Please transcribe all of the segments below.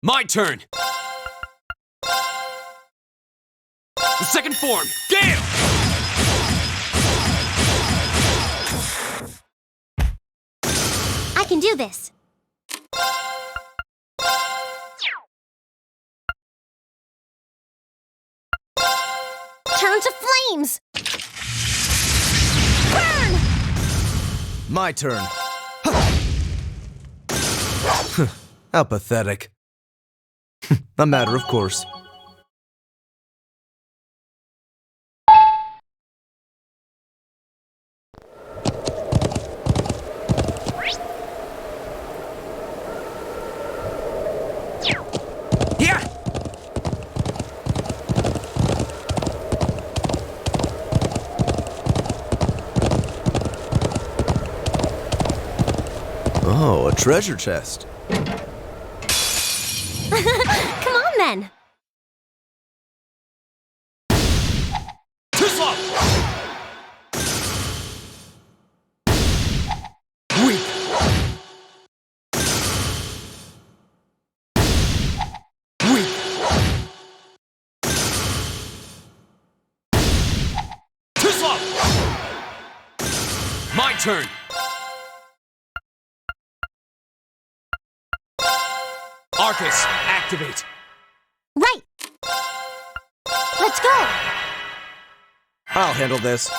My turn! The second form, Gale! I can do this. Turn to flames! Burn! My turn. How pathetic. A matter of course. Yeah! Oh, a treasure chest. Come on, then. Too slow! Weak! Weak! Too slow! My turn! Arcus, activate! Right. Let's go. I'll handle this.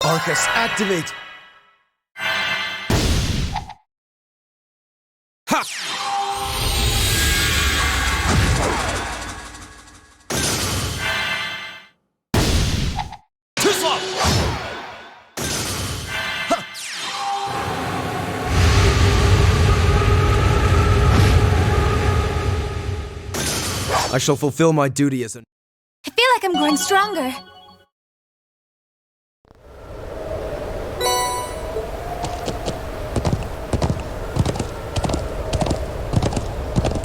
Arcus, activate! Ha! Too slow! Ha! I shall fulfill my duty as a... I feel like I'm growing stronger.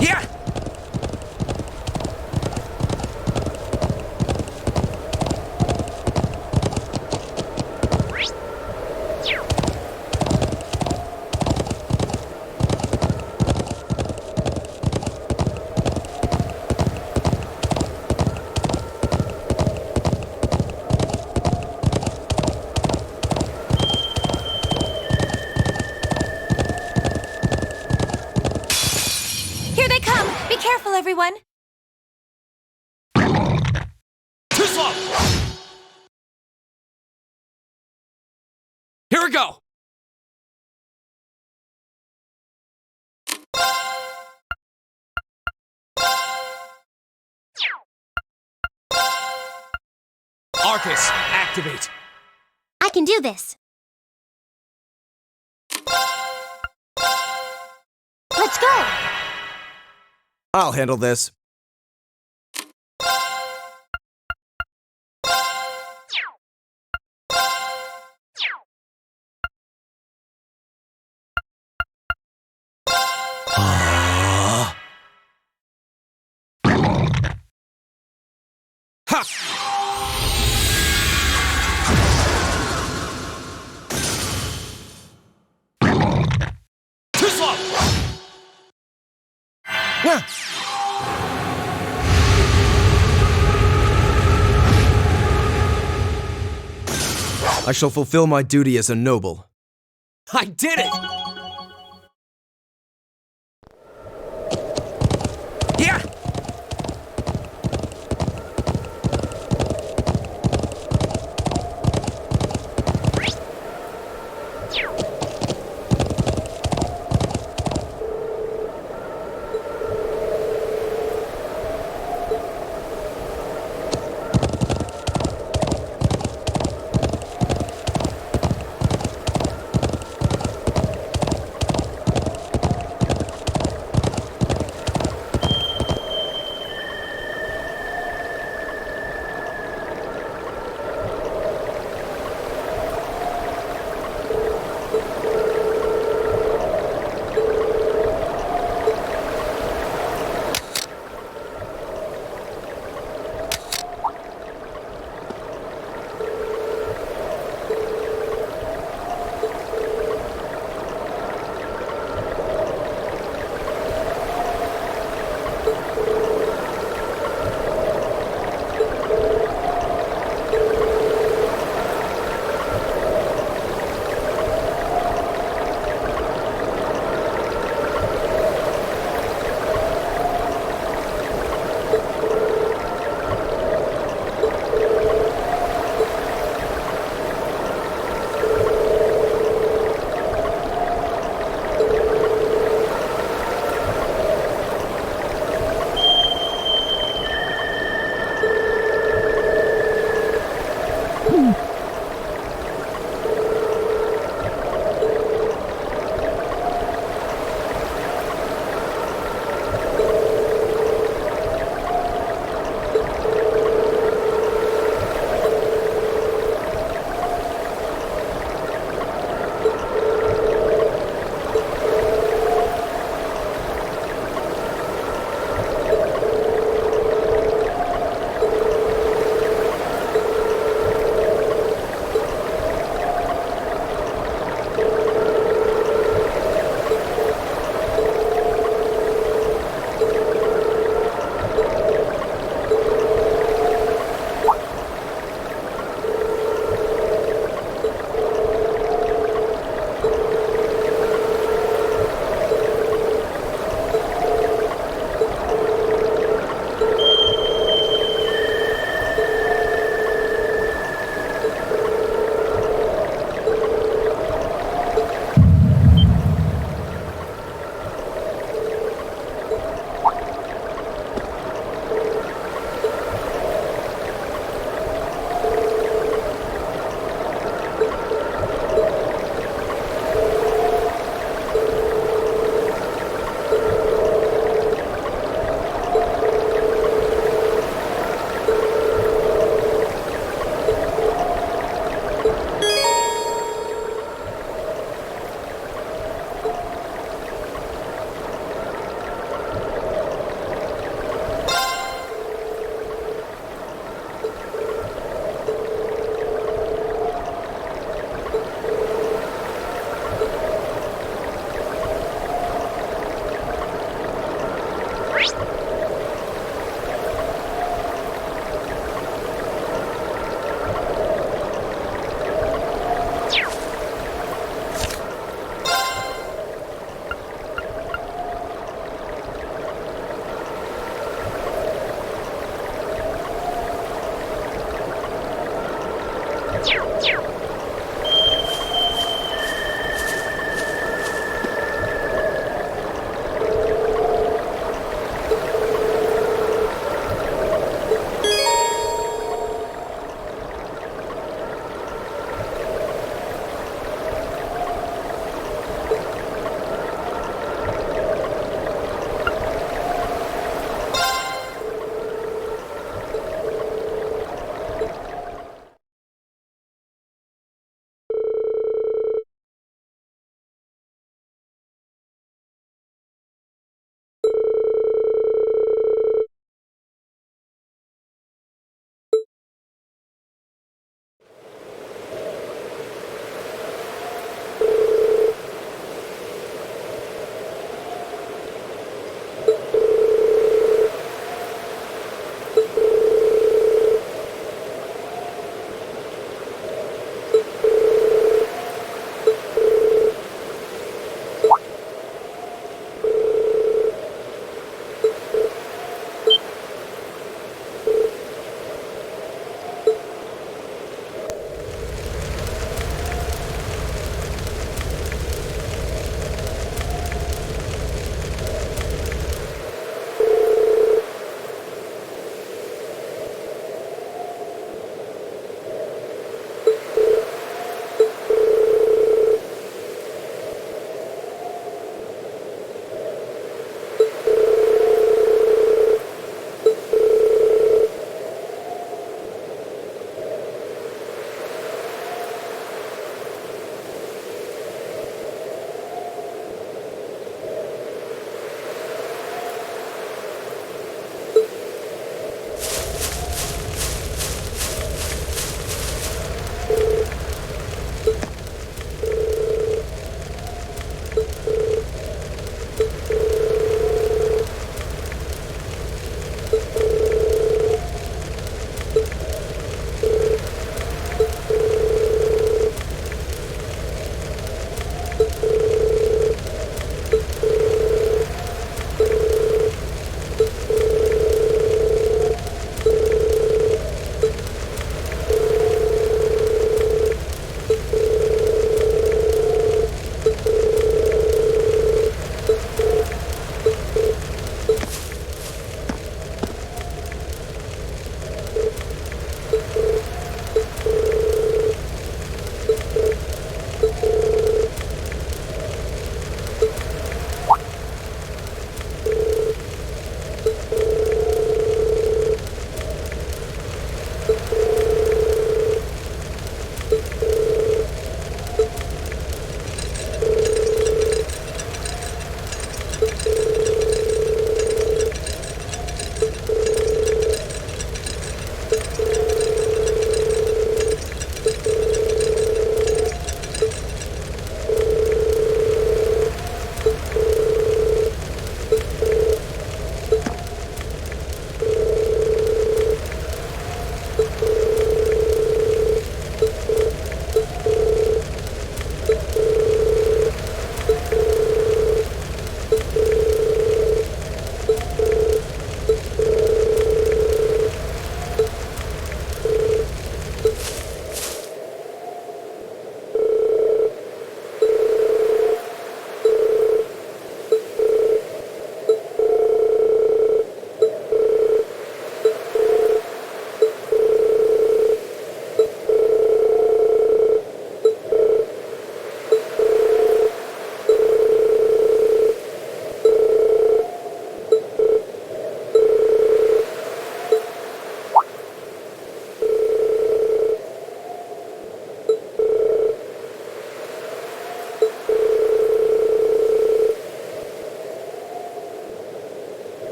Yeah! Here they come. Be careful, everyone. Too slow! Here we go! Arcus, activate! I can do this. Let's go. I'll handle this. Ha! Too slow! Yeah. I shall fulfill my duty as a noble. I did it! Yeah!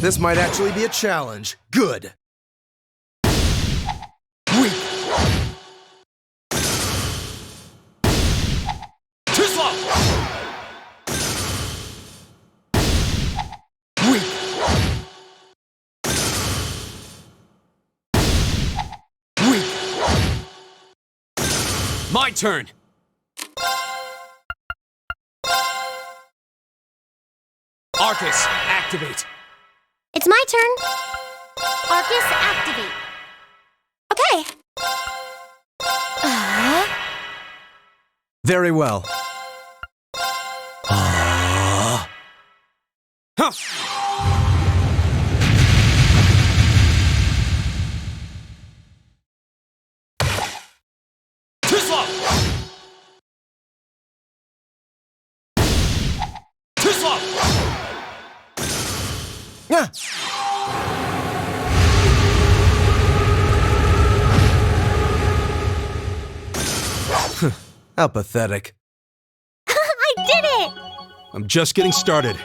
This might actually be a challenge. Good. Weak. Too slow. Weak. Weak. My turn. Arcus, activate. It's my turn. Arcus, activate. Okay. Very well. Huh. Too slow. Too slow. Yeah. How pathetic. I did it! I'm just getting started.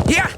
Yeah.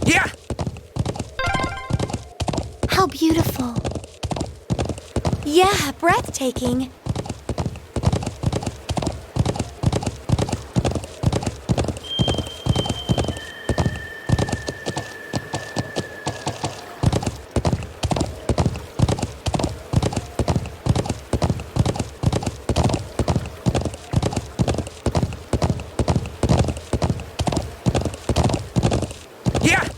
Yeah. How beautiful. Yeah, breathtaking. Yeah.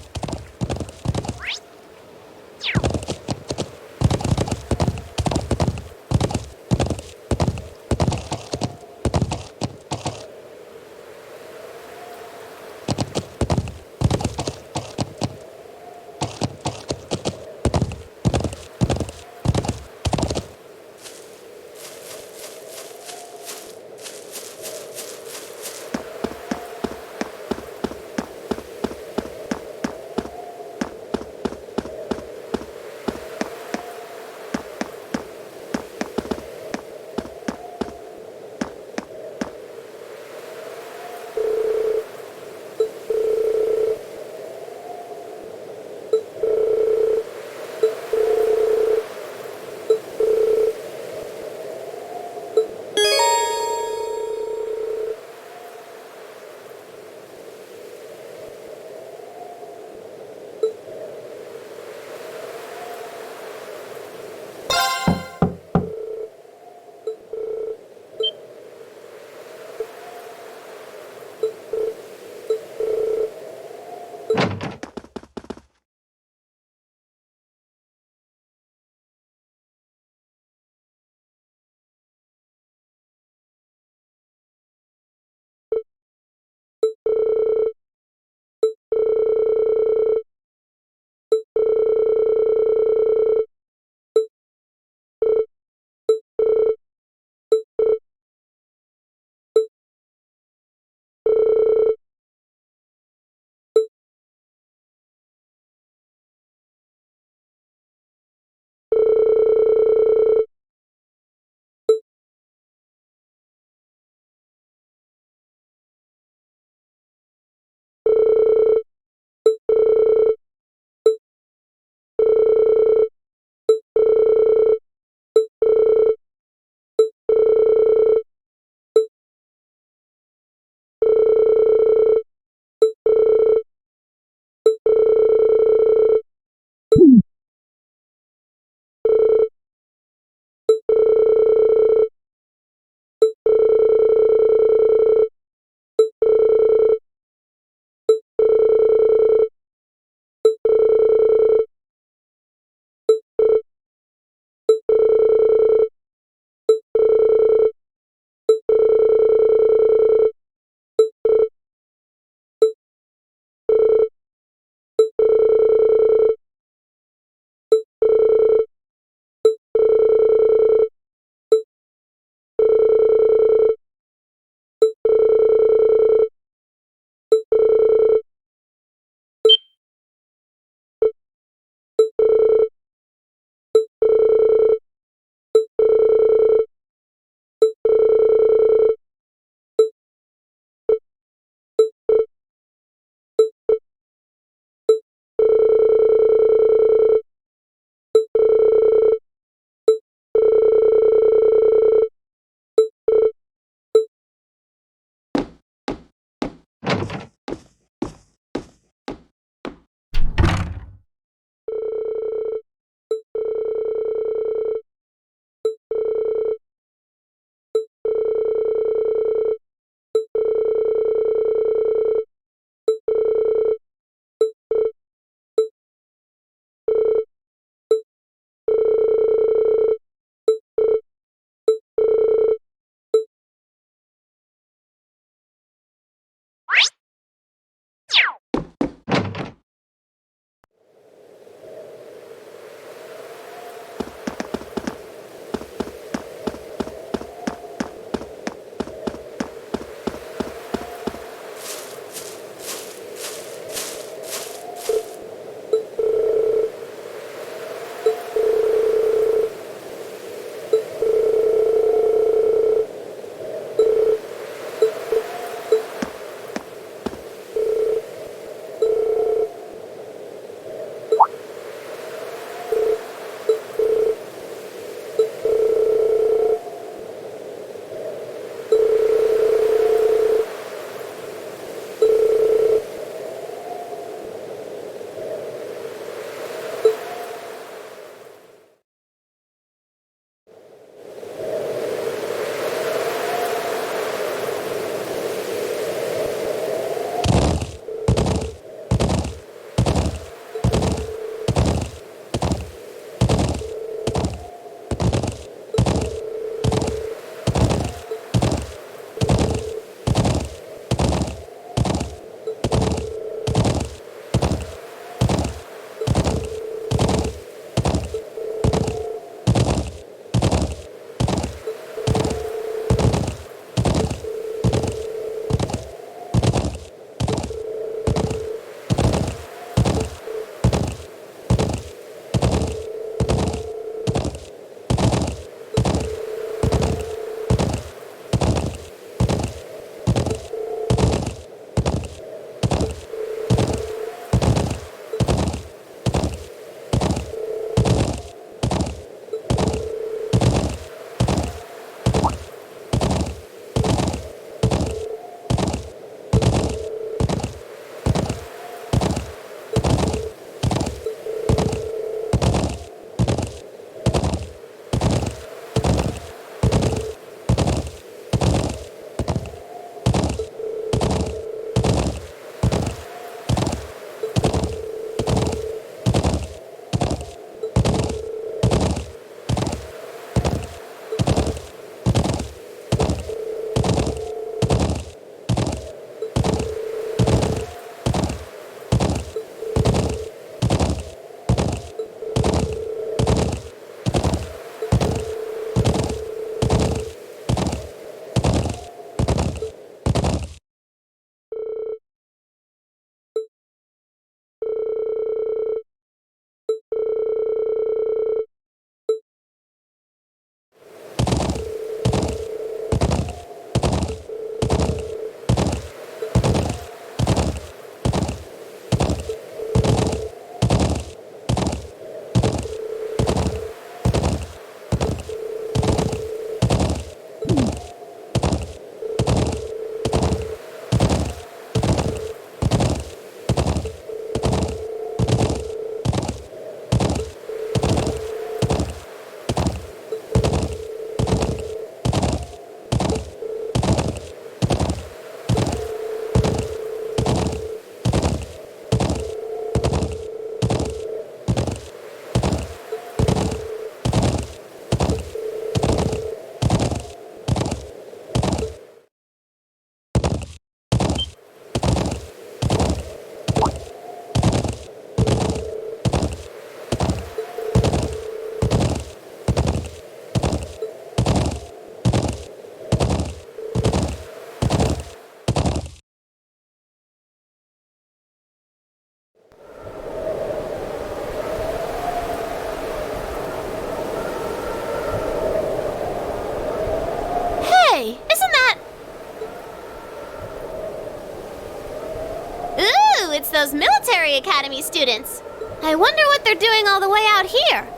it's those military academy students. I wonder what they're doing all the way out here.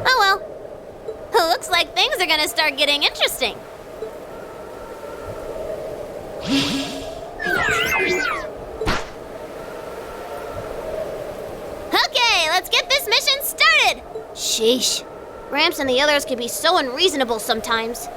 Oh well. Looks like things are gonna start getting interesting. Okay, let's get this mission started! Sheesh. Gramps and the others can be so unreasonable sometimes.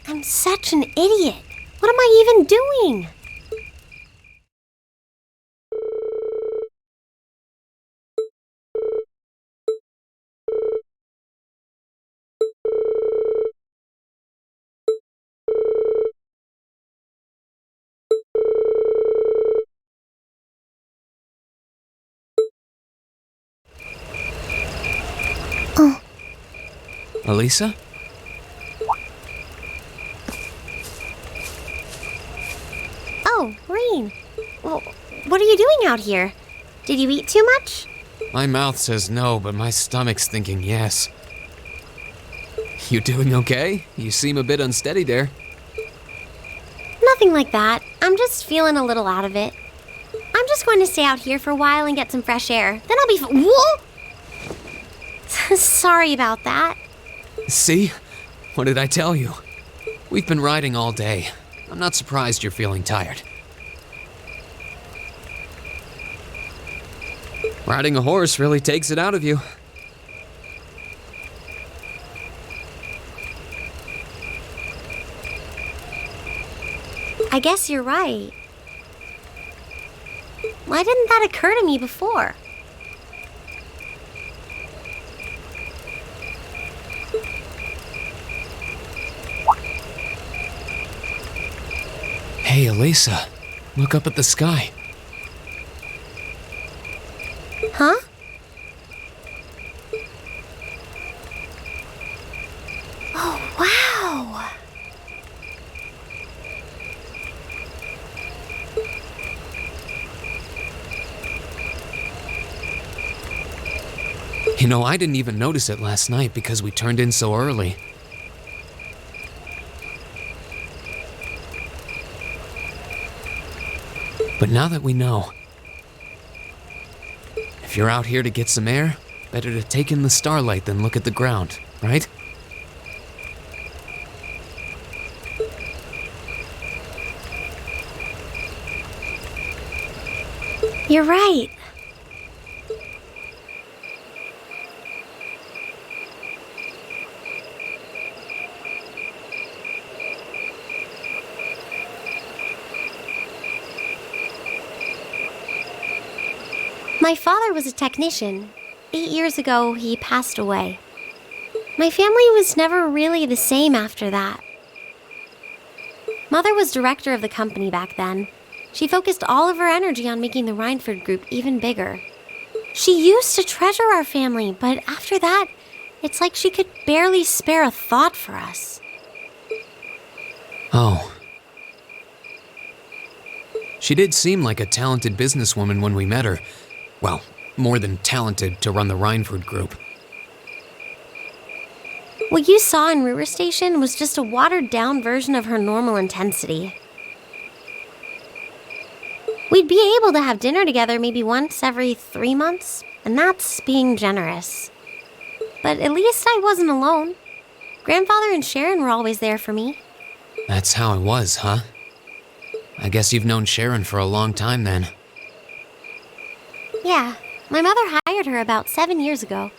I'm such an idiot. What am I even doing? Elisa? Oh, Rean. Well, what are you doing out here? Did you eat too much? My mouth says no, but my stomach's thinking yes. You doing okay? You seem a bit unsteady there. Nothing like that. I'm just feeling a little out of it. I'm just going to stay out here for a while and get some fresh air. Then I'll be Whoa! Sorry about that. See? What did I tell you? We've been riding all day. I'm not surprised you're feeling tired. Riding a horse really takes it out of you. I guess you're right. Why didn't that occur to me before? Hey, Elisa, look up at the sky. Huh? Oh, wow! You know, I didn't even notice it last night because we turned in so early. But now that we know, if you're out here to get some air, better to take in the starlight than look at the ground, right? You're right. My father was a technician. 8 years ago, he passed away. My family was never really the same after that. Mother was director of the company back then. She focused all of her energy on making the Rhineford Group even bigger. She used to treasure our family, but after that, it's like she could barely spare a thought for us. Oh. She did seem like a talented businesswoman when we met her. Well, more than talented to run the Rhineford Group. What you saw in Ruhr Station was just a watered-down version of her normal intensity. We'd be able to have dinner together maybe once every 3 months, and that's being generous. But at least I wasn't alone. Grandfather and Sharon were always there for me. That's how it was, huh? I guess you've known Sharon for a long time then. Yeah, my mother hired her about 7 years ago.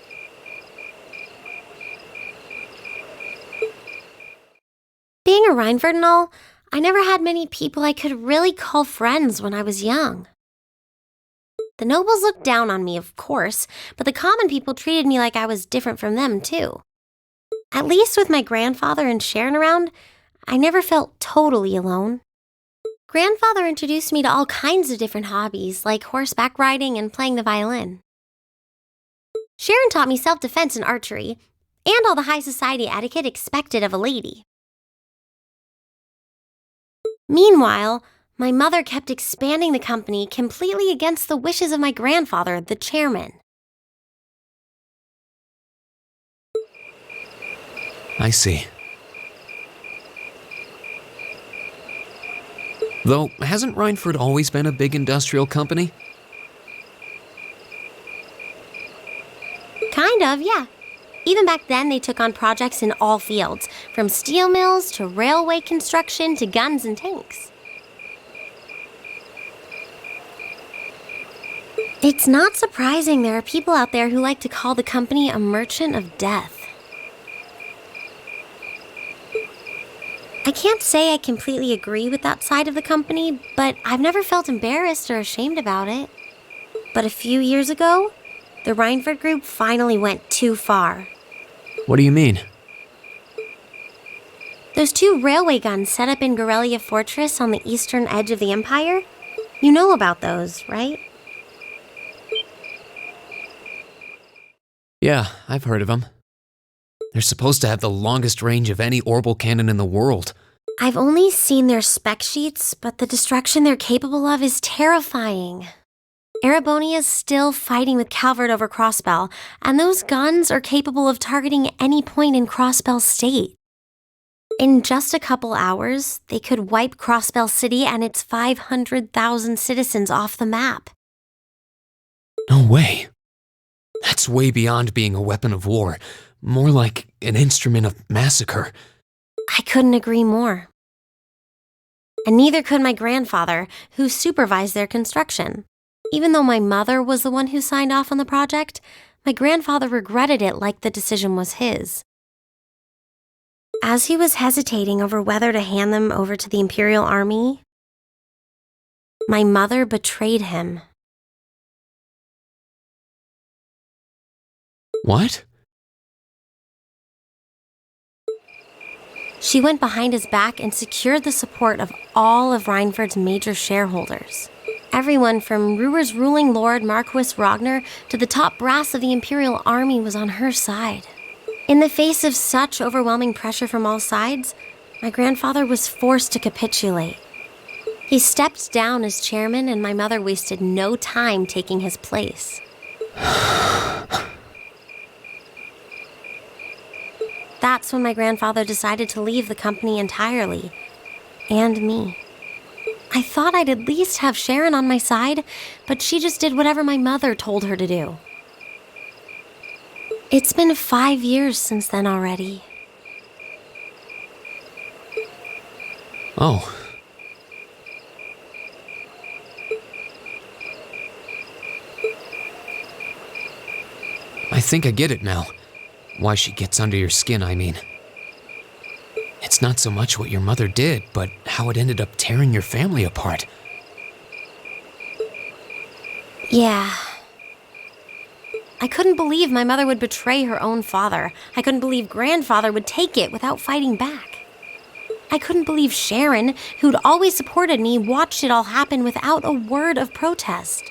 Being a Rhineford and all, I never had many people I could really call friends when I was young. The nobles looked down on me, of course, but the common people treated me like I was different from them, too. At least with my grandfather and Sharon around, I never felt totally alone. Grandfather introduced me to all kinds of different hobbies, like horseback riding and playing the violin. Sharon taught me self-defense and archery, and all the high society etiquette expected of a lady. Meanwhile, my mother kept expanding the company completely against the wishes of my grandfather, the chairman. I see. Though, hasn't Rhineford always been a big industrial company? Kind of, yeah. Even back then, they took on projects in all fields, from steel mills to railway construction to guns and tanks. It's not surprising there are people out there who like to call the company a merchant of death. I can't say I completely agree with that side of the company, but I've never felt embarrassed or ashamed about it. But a few years ago, the Rhineford Group finally went too far. What do you mean? Those 2 railway guns set up in Gorelia Fortress on the eastern edge of the Empire? You know about those, right? Yeah, I've heard of them. They're supposed to have the longest range of any orbital cannon in the world. I've only seen their spec sheets, but the destruction they're capable of is terrifying. Erebonia's still fighting with Calvert over Crossbell, and those guns are capable of targeting any point in Crossbell State. In just a couple hours, they could wipe Crossbell City and its 500,000 citizens off the map. No way. That's way beyond being a weapon of war. More like an instrument of massacre. I couldn't agree more. And neither could my grandfather, who supervised their construction. Even though my mother was the one who signed off on the project, my grandfather regretted it like the decision was his. As he was hesitating over whether to hand them over to the Imperial Army, my mother betrayed him. What? She went behind his back and secured the support of all of Reinford's major shareholders. Everyone from Ruhr's ruling lord Marquis Ragnar to the top brass of the Imperial Army was on her side. In the face of such overwhelming pressure from all sides, my grandfather was forced to capitulate. He stepped down as chairman, and my mother wasted no time taking his place. That's when my grandfather decided to leave the company entirely. And me. I thought I'd at least have Sharon on my side, but she just did whatever my mother told her to do. It's been 5 years since then already. Oh. I think I get it now. Why she gets under your skin, I mean. It's not so much what your mother did, but how it ended up tearing your family apart. Yeah. I couldn't believe my mother would betray her own father. I couldn't believe grandfather would take it without fighting back. I couldn't believe Sharon, who'd always supported me, watched it all happen without a word of protest.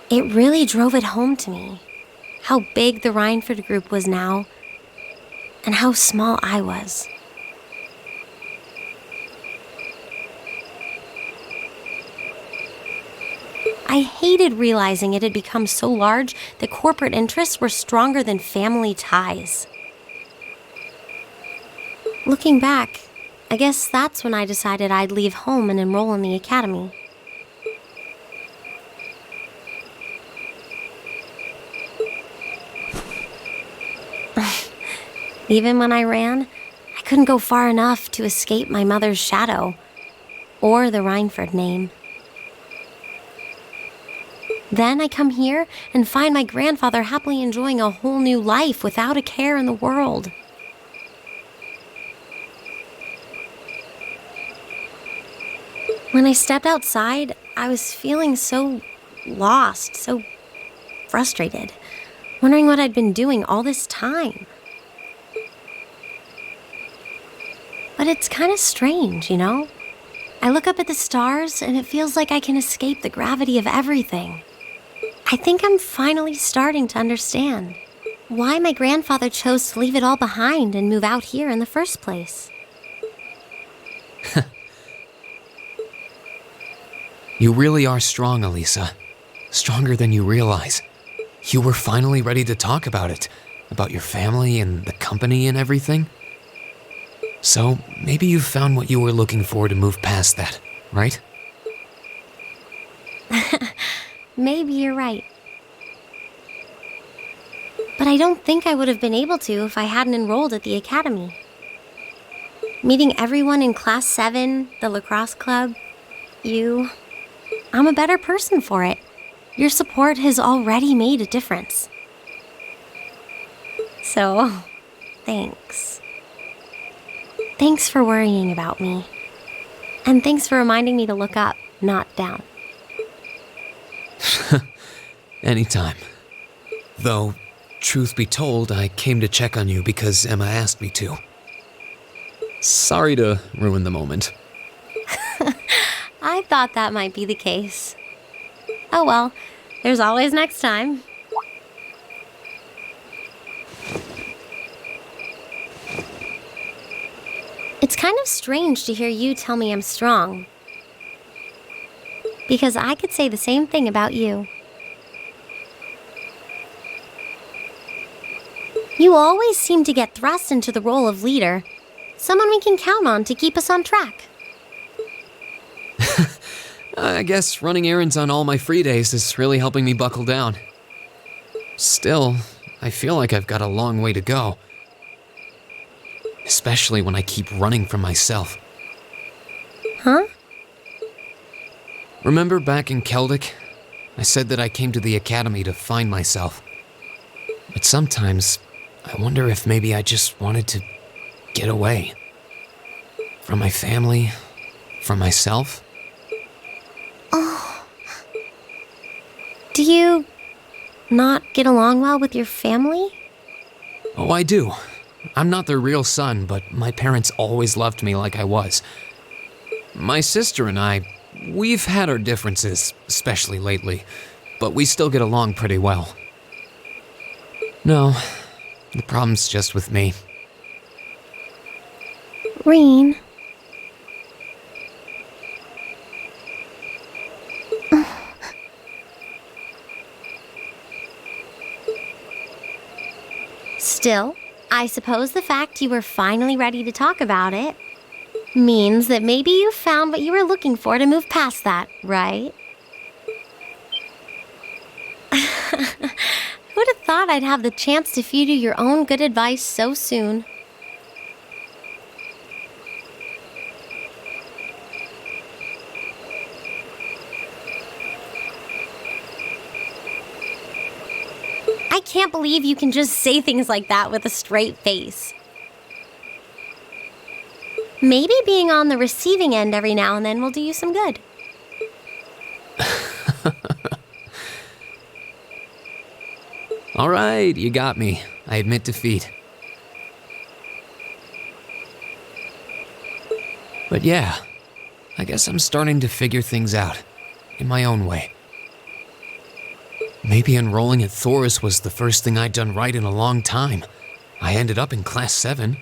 It really drove it home to me, how big the Reinford group was now, and how small I was. I hated realizing it had become so large that corporate interests were stronger than family ties. Looking back, I guess that's when I decided I'd leave home and enroll in the academy. Even when I ran, I couldn't go far enough to escape my mother's shadow, or the Reinford name. Then I come here and find my grandfather happily enjoying a whole new life without a care in the world. When I stepped outside, I was feeling so lost, so frustrated, wondering what I'd been doing all this time. But it's kind of strange, you know? I look up at the stars and it feels like I can escape the gravity of everything. I think I'm finally starting to understand why my grandfather chose to leave it all behind and move out here in the first place. You really are strong, Elisa. Stronger than you realize. You were finally ready to talk about it, about your family and the company and everything. So maybe you've found what you were looking for to move past that, right? Maybe you're right. But I don't think I would have been able to if I hadn't enrolled at the academy. Meeting everyone in Class VII, the lacrosse club, you... I'm a better person for it. Your support has already made a difference. So, thanks. Thanks for worrying about me. And thanks for reminding me to look up, not down. Anytime. Though, truth be told, I came to check on you because Emma asked me to. Sorry to ruin the moment. I thought that might be the case. Oh well, there's always next time. It's kind of strange to hear you tell me I'm strong. Because I could say the same thing about you. You always seem to get thrust into the role of leader, someone we can count on to keep us on track. I guess running errands on all my free days is really helping me buckle down. Still, I feel like I've got a long way to go. Especially when I keep running from myself. Huh? Remember back in Keldic? I said that I came to the academy to find myself. But sometimes, I wonder if maybe I just wanted to get away. From my family, from myself. Oh. Do you not get along well with your family? Oh, I do. I'm not their real son, but my parents always loved me like I was. My sister and I, we've had our differences, especially lately, but we still get along pretty well. No, the problem's just with me. Rean. Still, I suppose the fact you were finally ready to talk about it means that maybe you found what you were looking for to move past that, right? Who'd have thought I'd have the chance to feed you your own good advice so soon? I can't believe you can just say things like that with a straight face. Maybe being on the receiving end every now and then will do you some good. All right, you got me. I admit defeat. But yeah, I guess I'm starting to figure things out, in my own way. Maybe enrolling at Thor's was the first thing I'd done right in a long time. I ended up in Class VII.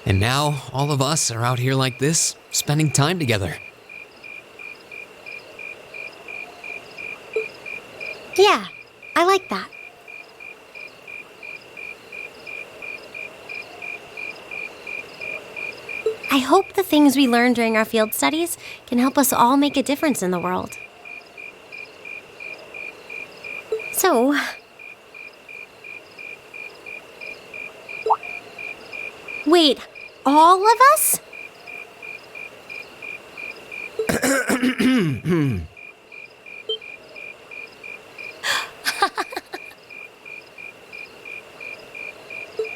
And now, all of us are out here like this, spending time together. Yeah, I like that. I hope the things we learned during our field studies can help us all make a difference in the world. So, wait, all of us?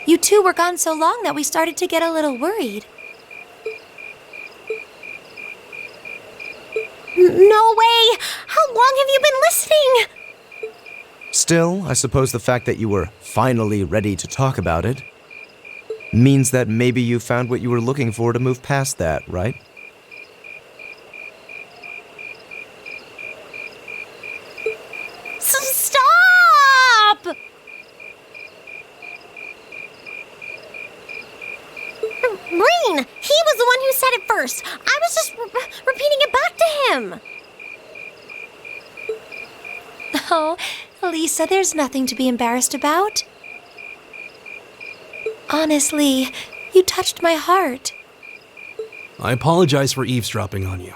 You two were gone so long that we started to get a little worried. No way! How long have you been listening? Still, I suppose the fact that you were finally ready to talk about it means that maybe you found what you were looking for to move past that, right? Stop! Rean, he was the one who said it first. I was just repeating it back to him. Oh, Lisa, there's nothing to be embarrassed about. Honestly, you touched my heart. I apologize for eavesdropping on you,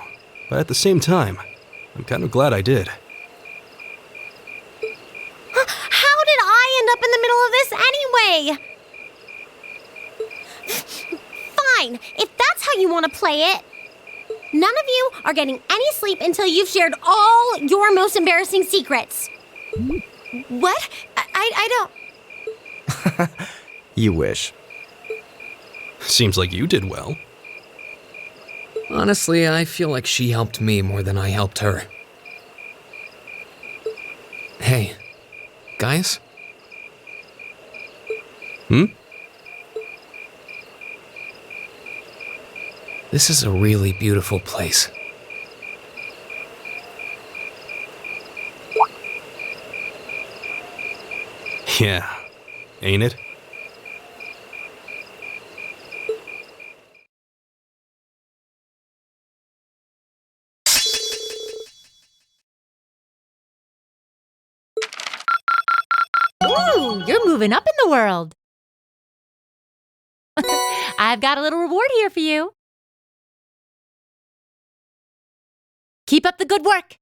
but at the same time, I'm kind of glad I did. How did I end up in the middle of this anyway? Fine, if that's how you want to play it. None of you are getting any sleep until you've shared all your most embarrassing secrets. What? I don't... You wish. Seems like you did well. Honestly, I feel like she helped me more than I helped her. Hey, guys? This is a really beautiful place. Yeah, ain't it? Ooh, you're moving up in the world. I've got a little reward here for you. Keep up the good work.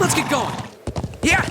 Let's get going. Yeah!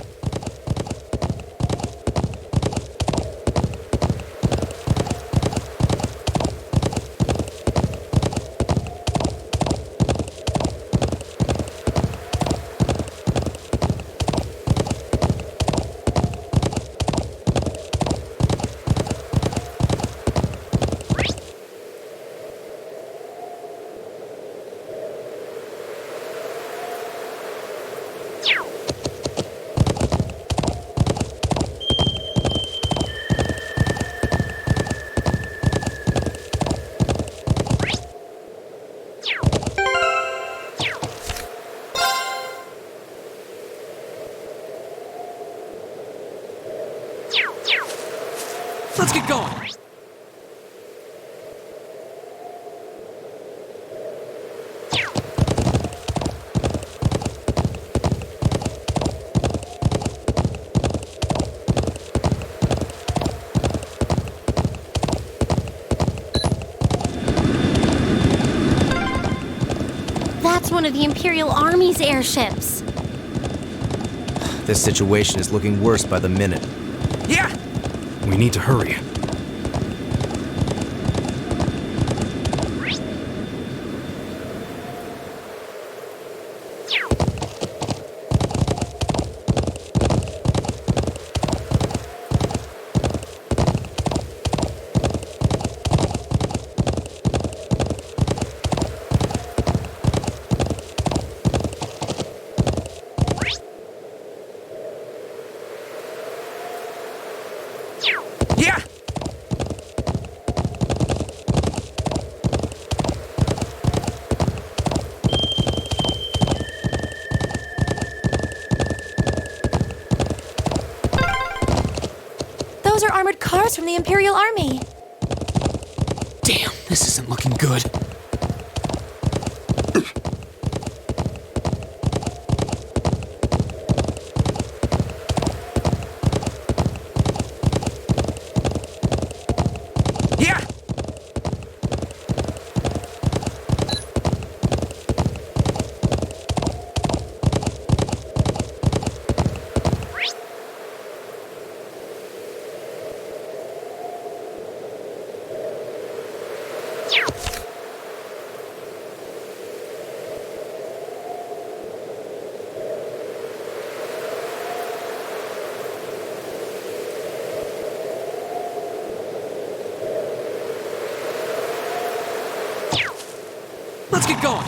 Let's get going. That's one of the Imperial Army's airships. This situation is looking worse by the minute. Yeah! We need to hurry. Yeah! Those are armored cars from the Imperial Army. Damn, this isn't looking good. Yeah! Let's get going.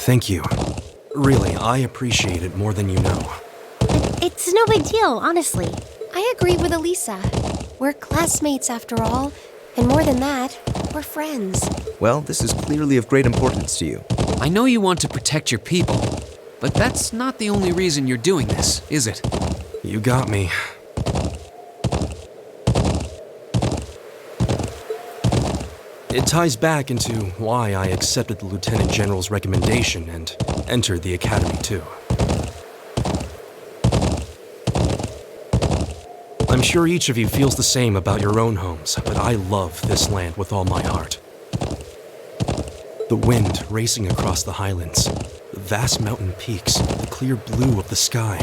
Thank you. Really, I appreciate it more than you know. It's no big deal, honestly. I agree with Elisa. We're classmates after all, and more than that, we're friends. Well, this is clearly of great importance to you. I know you want to protect your people, but that's not the only reason you're doing this, is it? You got me. It ties back into why I accepted the Lieutenant General's recommendation and entered the Academy too. I'm sure each of you feels the same about your own homes, but I love this land with all my heart. The wind racing across the highlands, the vast mountain peaks, the clear blue of the sky.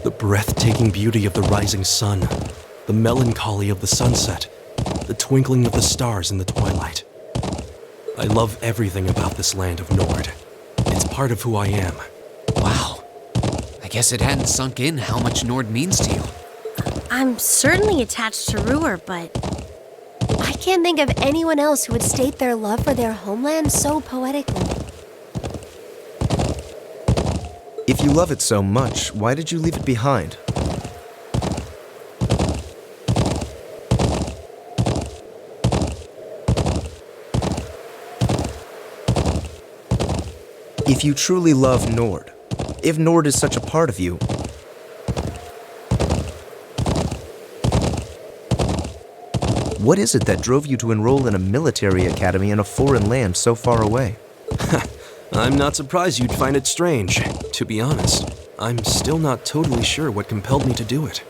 The breathtaking beauty of the rising sun, the melancholy of the sunset, the twinkling of the stars in the twilight. I love everything about this land of Nord. It's part of who I am. Wow. I guess it hadn't sunk in how much Nord means to you. I'm certainly attached to Ruhr, but I can't think of anyone else who would state their love for their homeland so poetically. If you love it so much, why did you leave it behind? If you truly love Nord, if Nord is such a part of you, what is it that drove you to enroll in a military academy in a foreign land so far away? I'm not surprised you'd find it strange. To be honest, I'm still not totally sure what compelled me to do it.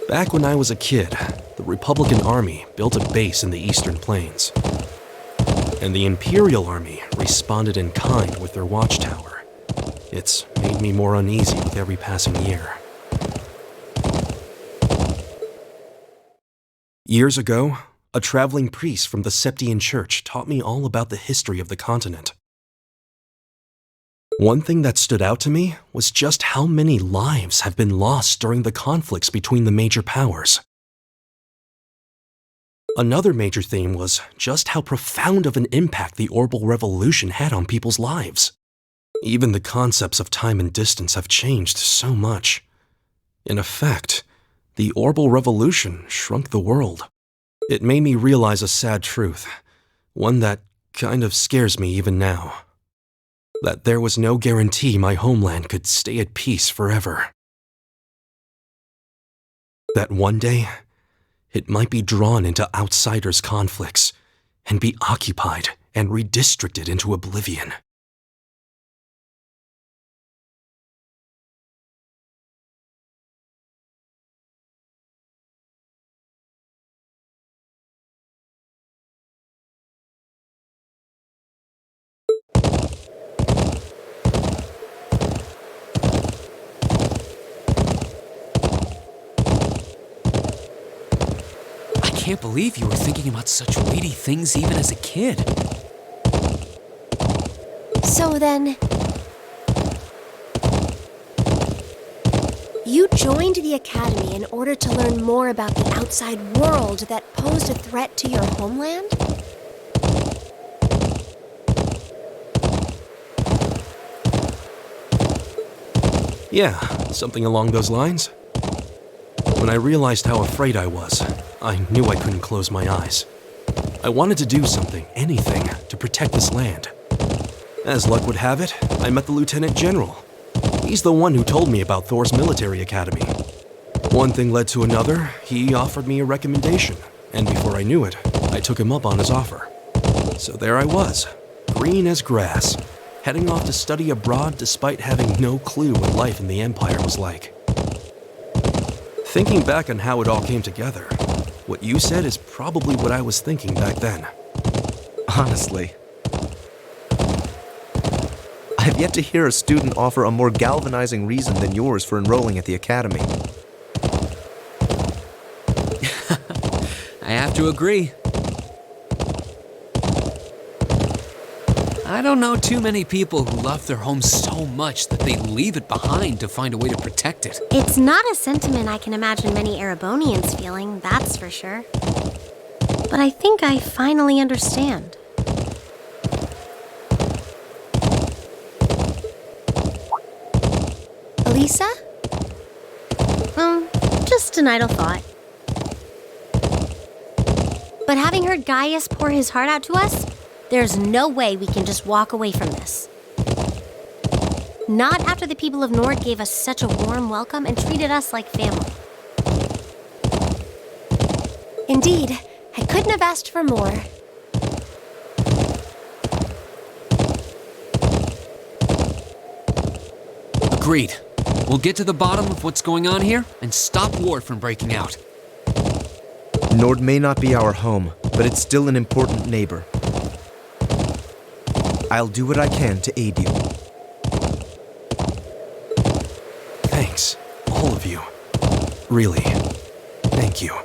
Back when I was a kid, the Republican Army built a base in the Eastern Plains. And the Imperial Army responded in kind with their watchtower. It's made me more uneasy with every passing year. Years ago, a traveling priest from the Septian Church taught me all about the history of the continent. One thing that stood out to me was just how many lives have been lost during the conflicts between the major powers. Another major theme was just how profound of an impact the Orbital Revolution had on people's lives. Even the concepts of time and distance have changed so much. In effect, the Orbital Revolution shrunk the world. It made me realize a sad truth, one that kind of scares me even now. That there was no guarantee my homeland could stay at peace forever. That one day, it might be drawn into outsiders' conflicts and be occupied and redistricted into oblivion. I can't believe you were thinking about such weighty things even as a kid. So then, you joined the Academy in order to learn more about the outside world that posed a threat to your homeland? Yeah, something along those lines. When I realized how afraid I was, I knew I couldn't close my eyes. I wanted to do something, anything, to protect this land. As luck would have it, I met the Lieutenant General. He's the one who told me about Thor's military academy. One thing led to another, he offered me a recommendation, and before I knew it, I took him up on his offer. So there I was, green as grass, heading off to study abroad despite having no clue what life in the Empire was like. Thinking back on how it all came together, what you said is probably what I was thinking back then. Honestly, I have yet to hear a student offer a more galvanizing reason than yours for enrolling at the academy. I have to agree. I don't know too many people who love their home so much that they leave it behind to find a way to protect it. it's not a sentiment I can imagine many Erebonians feeling, that's for sure. But I think I finally understand. Lisa? Just an idle thought. But having heard Gaius pour his heart out to us, there's no way we can just walk away from this. Not after the people of Nord gave us such a warm welcome and treated us like family. Indeed, I couldn't have asked for more. Agreed. We'll get to the bottom of what's going on here and stop war from breaking out. Nord may not be our home, but it's still an important neighbor. I'll do what I can to aid you. Thanks, all of you. Really, thank you.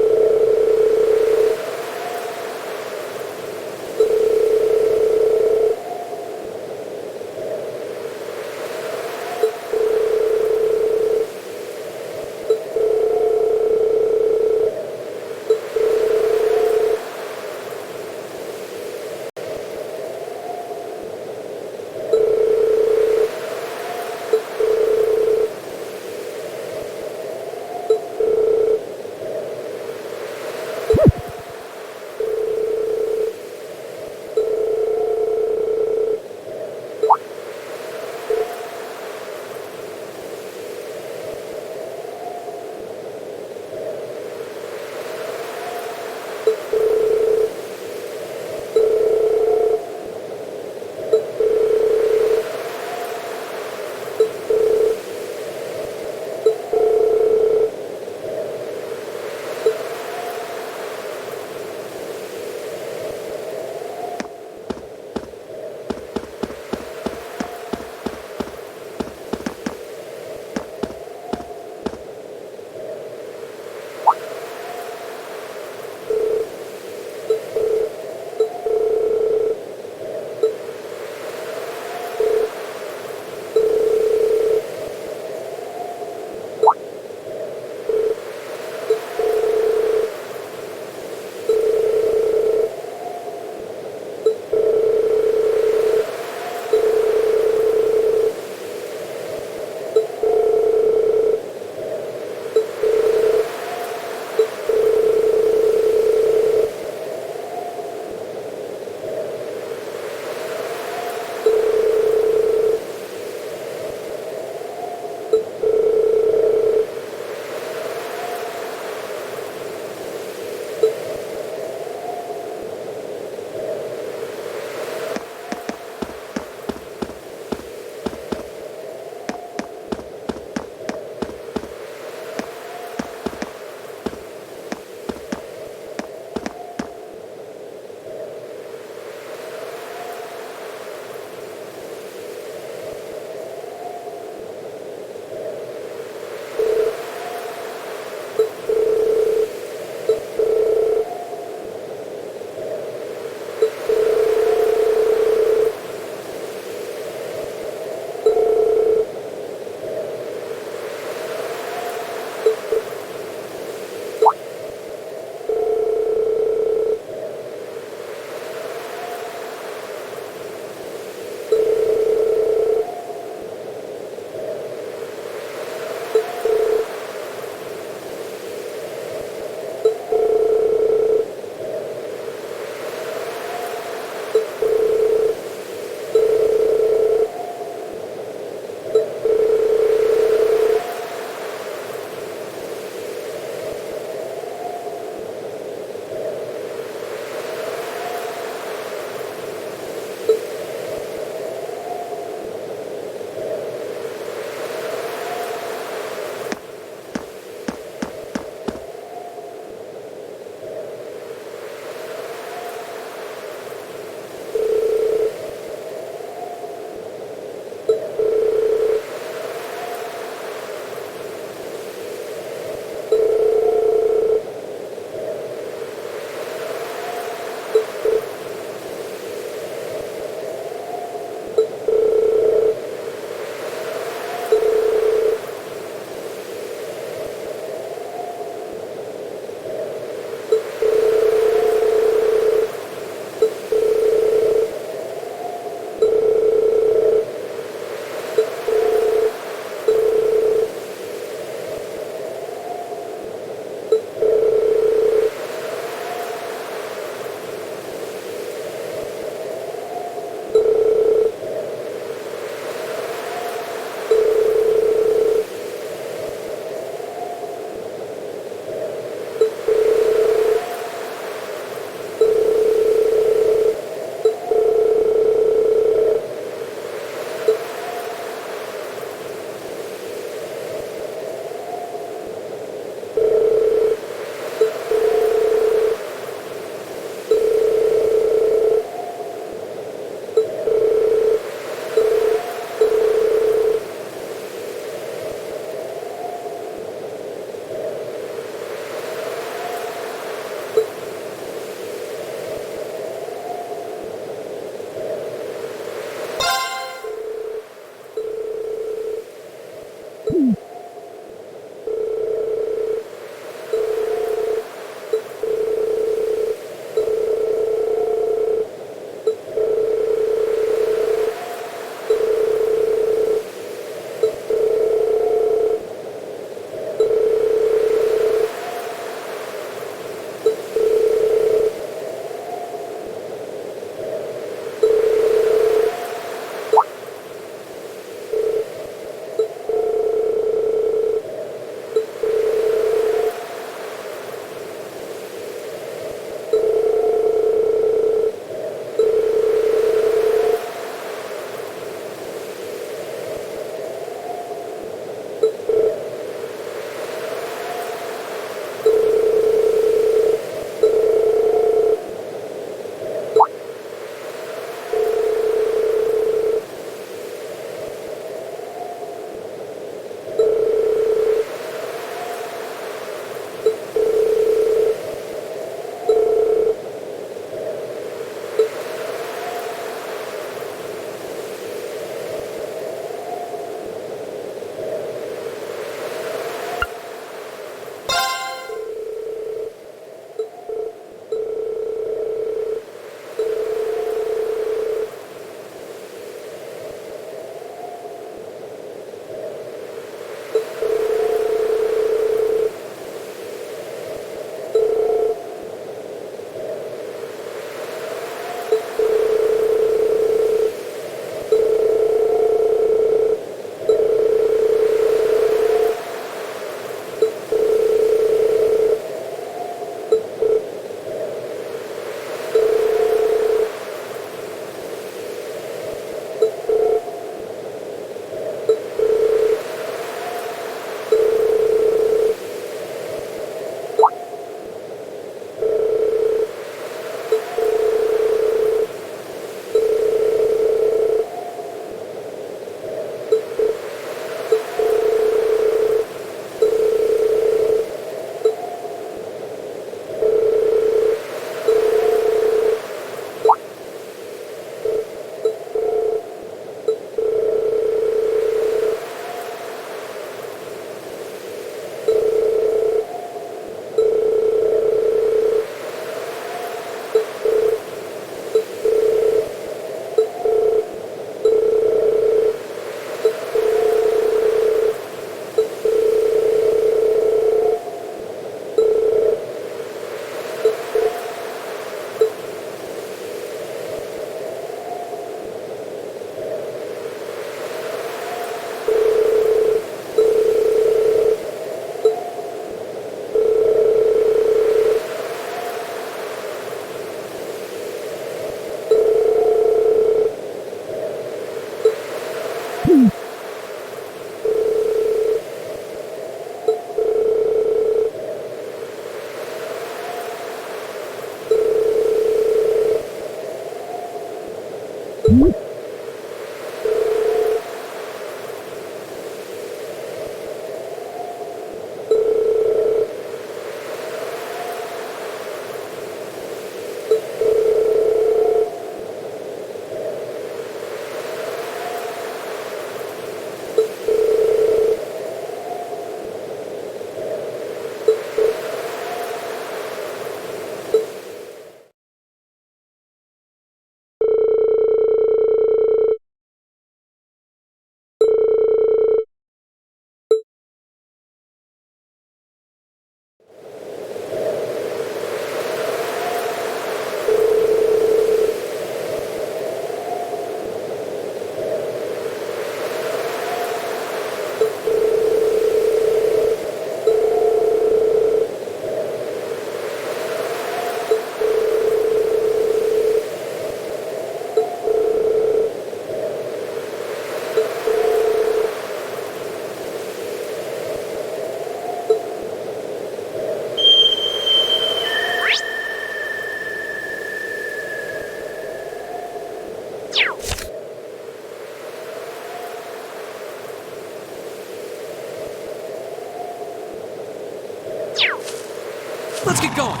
Let's get going.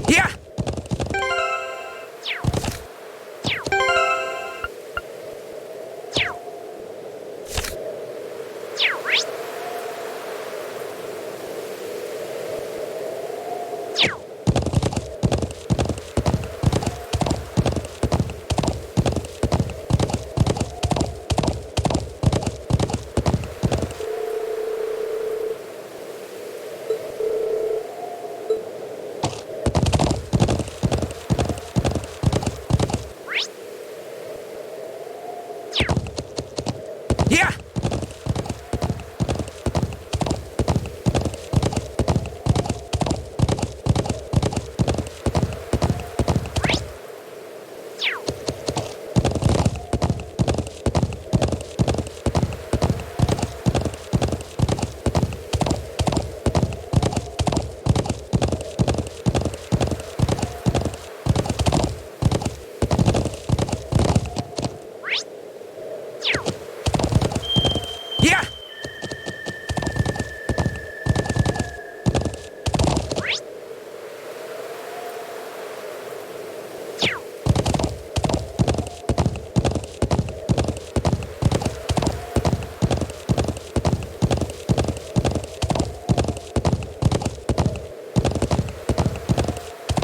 Yeah. Yeah. Yeah.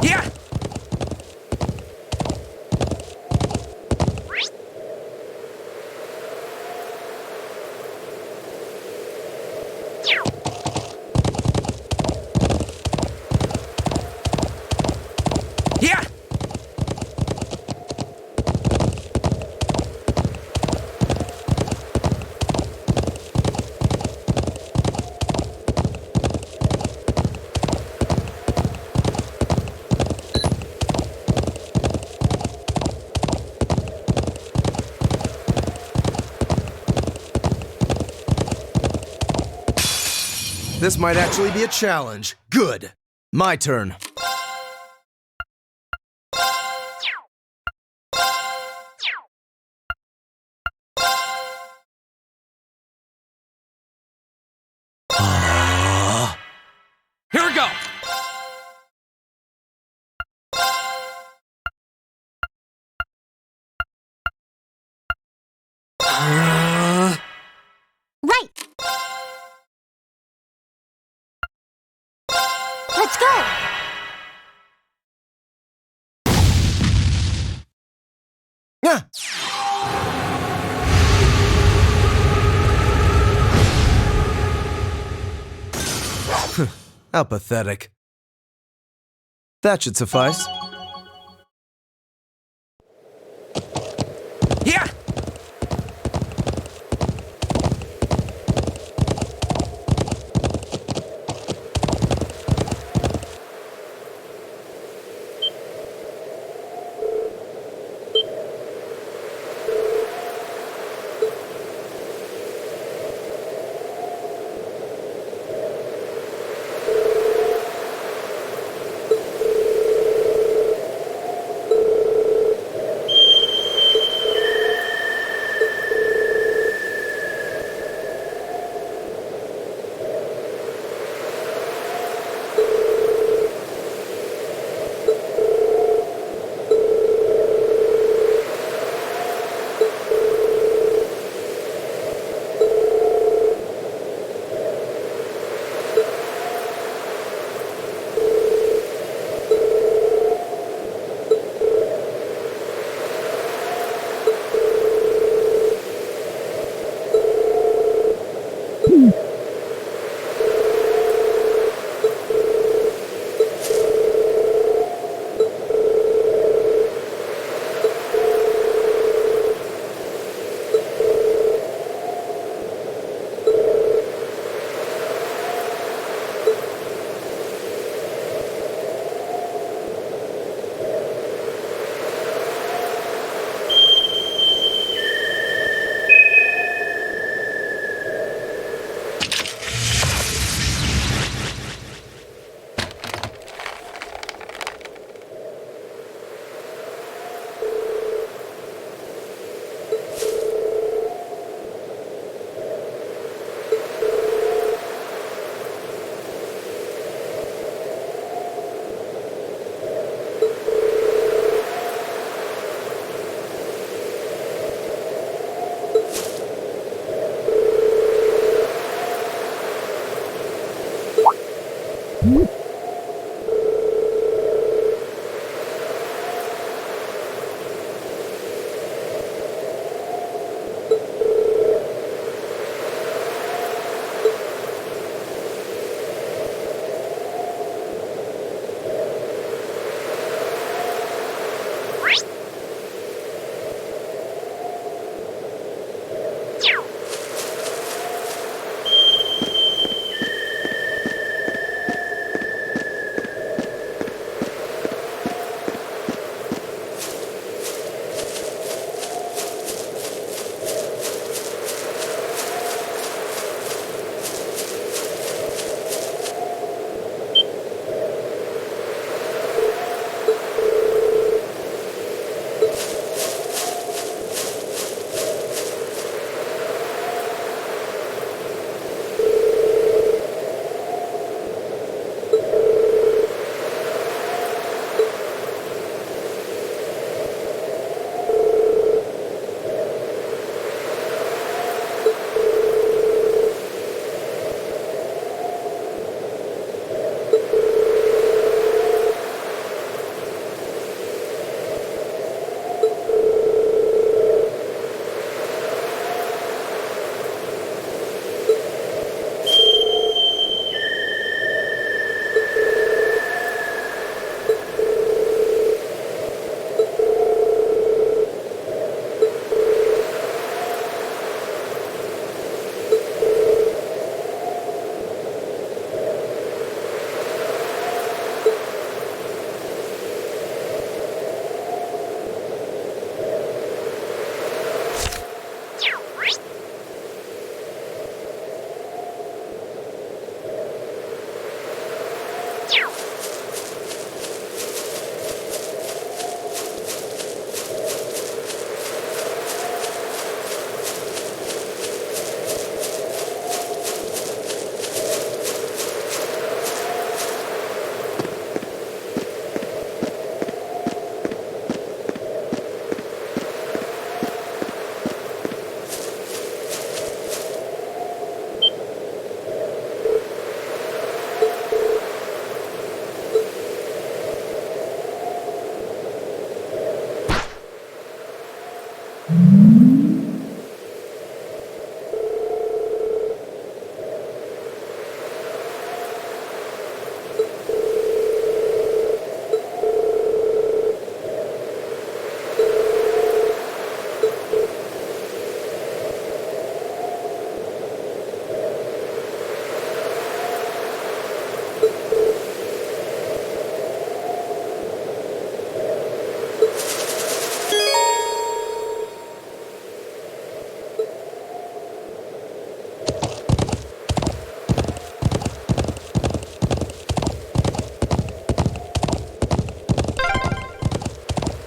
Yeah. Yeah. This might actually be a challenge. Good. My turn. Here we go. Right! Let's go! Yeah. How pathetic. That should suffice. Yeah.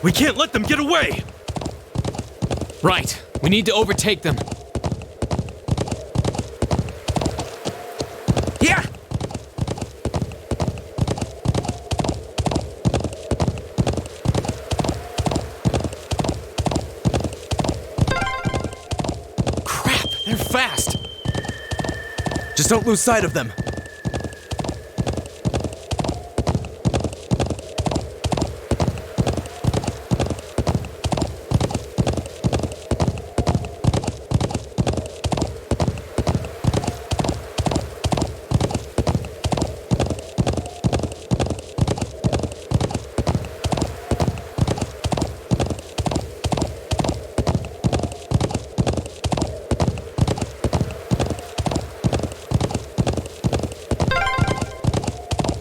We can't let them get away! Right. We need to overtake them. Yeah! Crap, they're fast. Just don't lose sight of them.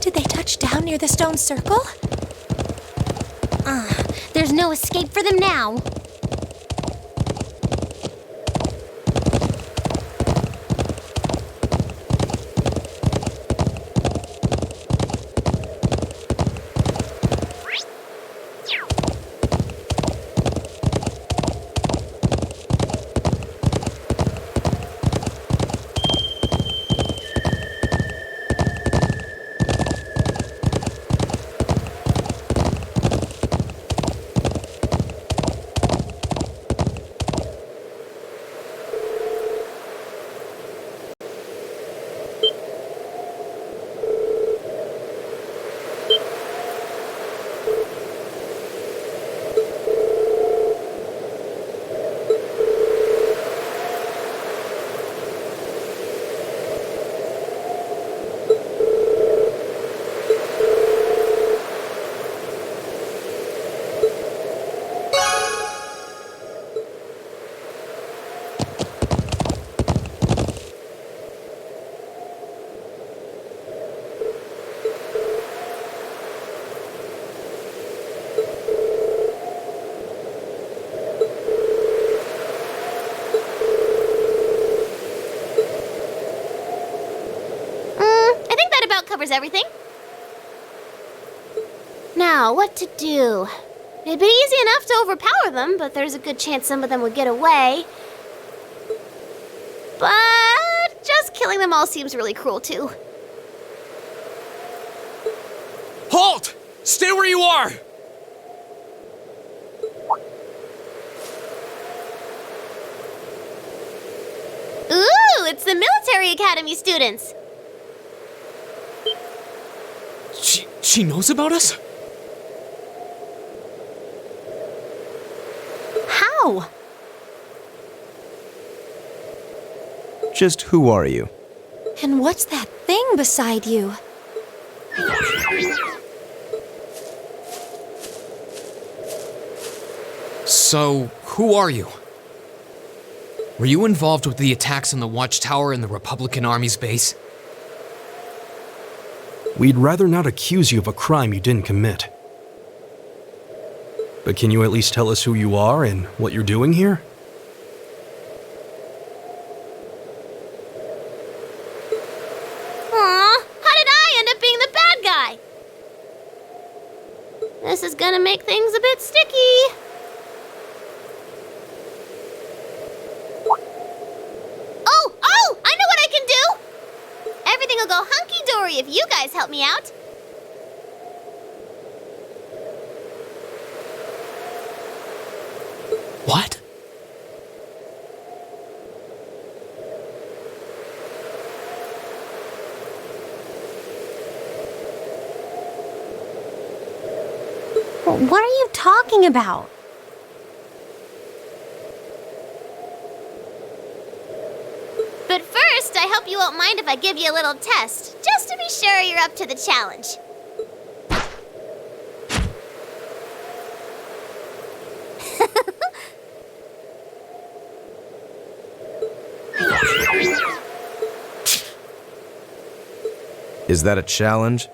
Did they touch down near the stone circle? There's no escape for them now. I think that about covers everything. Now, what to do? It'd be easy enough to overpower them, but there's a good chance some of them would get away. But just killing them all seems really cruel, too. Halt! Stay where you are! Ooh, it's the military academy students. She knows about us? How? Just who are you? And what's that thing beside you? So, who are you? Were you involved with the attacks on the Watchtower and the Republican Army's base? We'd rather not accuse you of a crime you didn't commit. But can you at least tell us who you are and what you're doing here? Aw, how did I end up being the bad guy? This is gonna make things a bit sticky. Oh, I know what I can do! Everything will go hunky-dory if you guys help me out. What? What are you talking about? But first, I hope you won't mind if I give you a little test, just to be sure you're up to the challenge. Is that a challenge?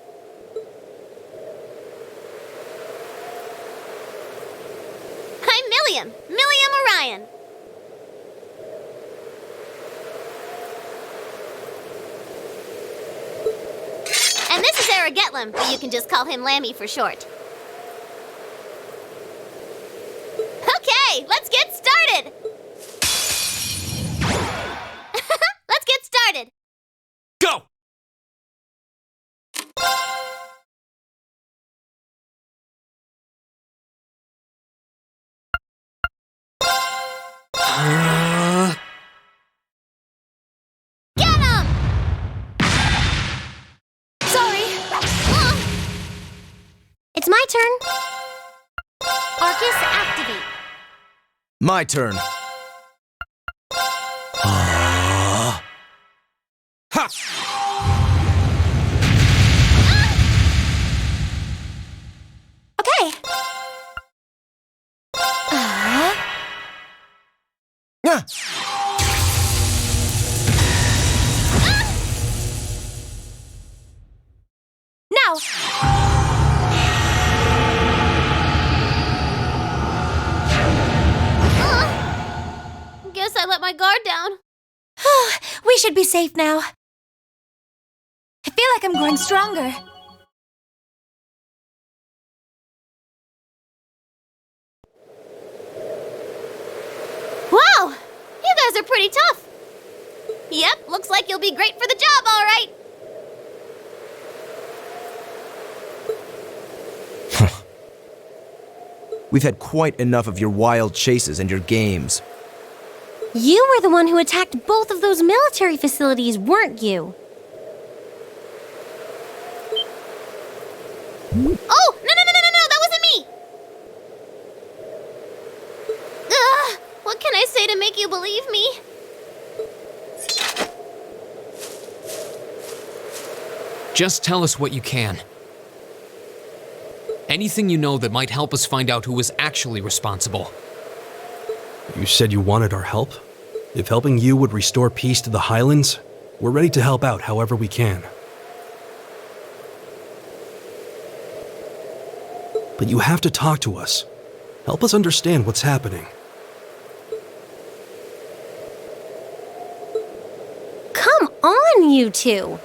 I'm Milliam Orion. And this is Aragetlam, but you can just call him Lammy for short. Okay, let's get started! Let's get started! Go! Get him! Sorry. It's my turn. Arcus, activate. My turn. Ha! Okay. Yeah. Now. Guess I let my guard down. We should be safe now. I feel like I'm growing stronger. Wow! You guys are pretty tough. Yep, looks like you'll be great for the job, all right. We've had quite enough of your wild chases and your games. You were the one who attacked both of those military facilities, weren't you? Oh, no, that wasn't me! Ugh, what can I say to make you believe me? Just tell us what you can. Anything you know that might help us find out who was actually responsible. You said you wanted our help? If helping you would restore peace to the Highlands, we're ready to help out however we can. But you have to talk to us. Help us understand what's happening. Come on, you two.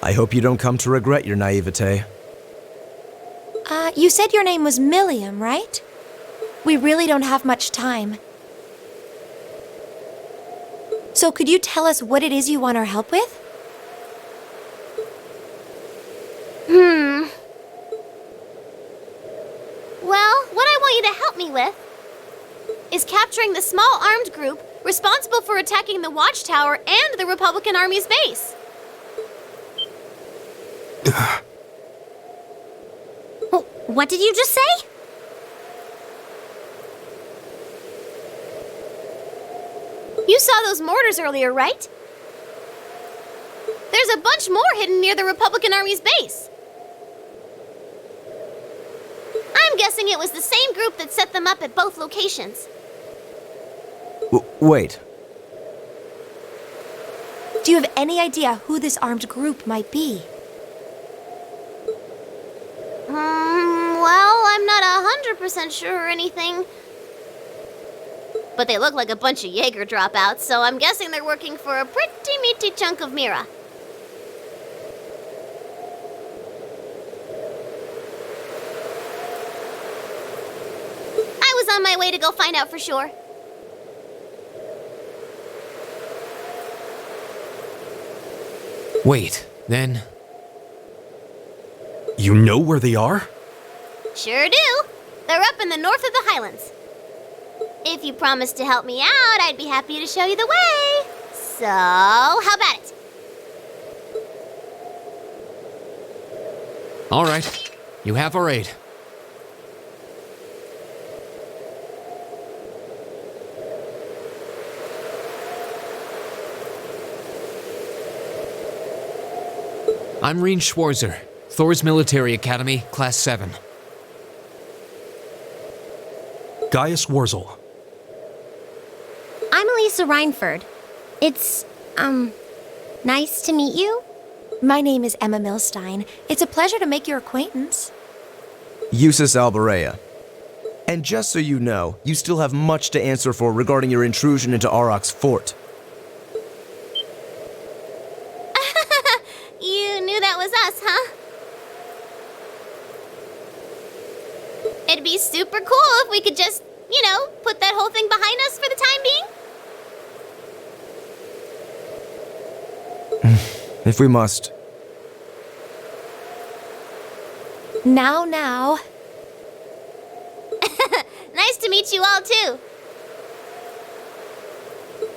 I hope you don't come to regret your naivete. You said your name was Milliam, right? We really don't have much time. So could you tell us what it is you want our help with? Well, what I want you to help me with is capturing the small armed group responsible for attacking the Watchtower and the Republican Army's base. What did you just say? You saw those mortars earlier, right? There's a bunch more hidden near the Republican Army's base. I'm guessing it was the same group that set them up at both locations. Wait. Do you have any idea who this armed group might be? Well, I'm not 100% sure or anything. But they look like a bunch of Jaeger dropouts, so I'm guessing they're working for a pretty meaty chunk of Mira. I was on my way to go find out for sure. Wait, then... You know where they are? Sure do. They're up in the north of the Highlands. If you promise to help me out, I'd be happy to show you the way. So, how about it? All right, you have our aid. I'm Rean Schwarzer, Thor's Military Academy, Class VII. Gaius Warzel. I'm Elisa Reinford. It's, nice to meet you. My name is Emma Milstein. It's a pleasure to make your acquaintance. Eustace Alberea. And just so you know, you still have much to answer for regarding your intrusion into Auroch's fort. You knew that was us, huh? It'd be super cool if we could just put that whole thing behind us for the time being? If we must. Now. Nice to meet you all, too.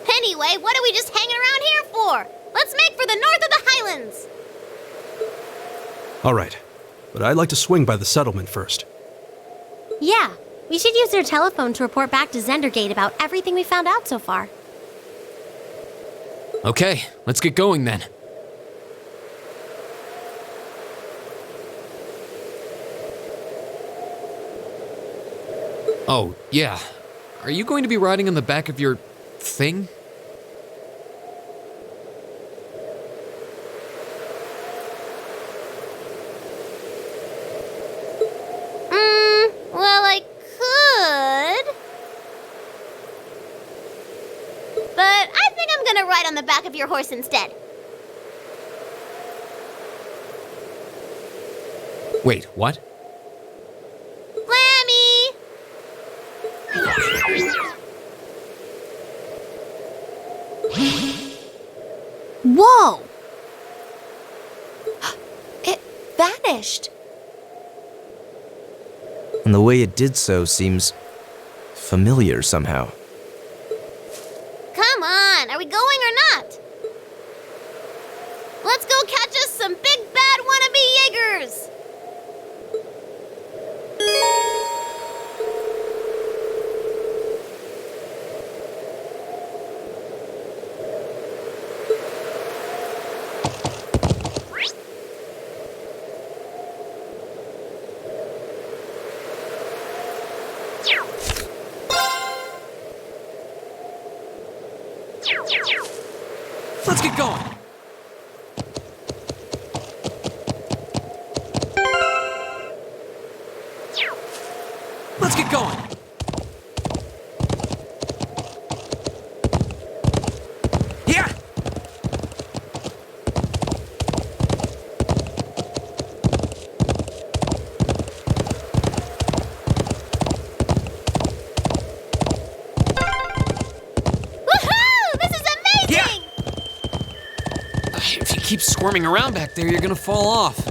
Anyway, what are we just hanging around here for? Let's make for the north of the Highlands. All right, but I'd like to swing by the settlement first. Yeah, we should use their telephone to report back to Zendergate about everything we found out so far. Okay, let's get going then. Oh, yeah. Are you going to be riding on the back of your thing? Well, I could. But I think I'm gonna ride on the back of your horse instead. Wait, what? Lammy! Whoa! It vanished. And the way it did so seems familiar somehow. Come on, are we going or not? Let's go catch us some big bad wannabe Jaegers! Let's get going! Let's get going! Yeah! Woohoo! This is amazing! If you keep squirming around back there, you're gonna fall off.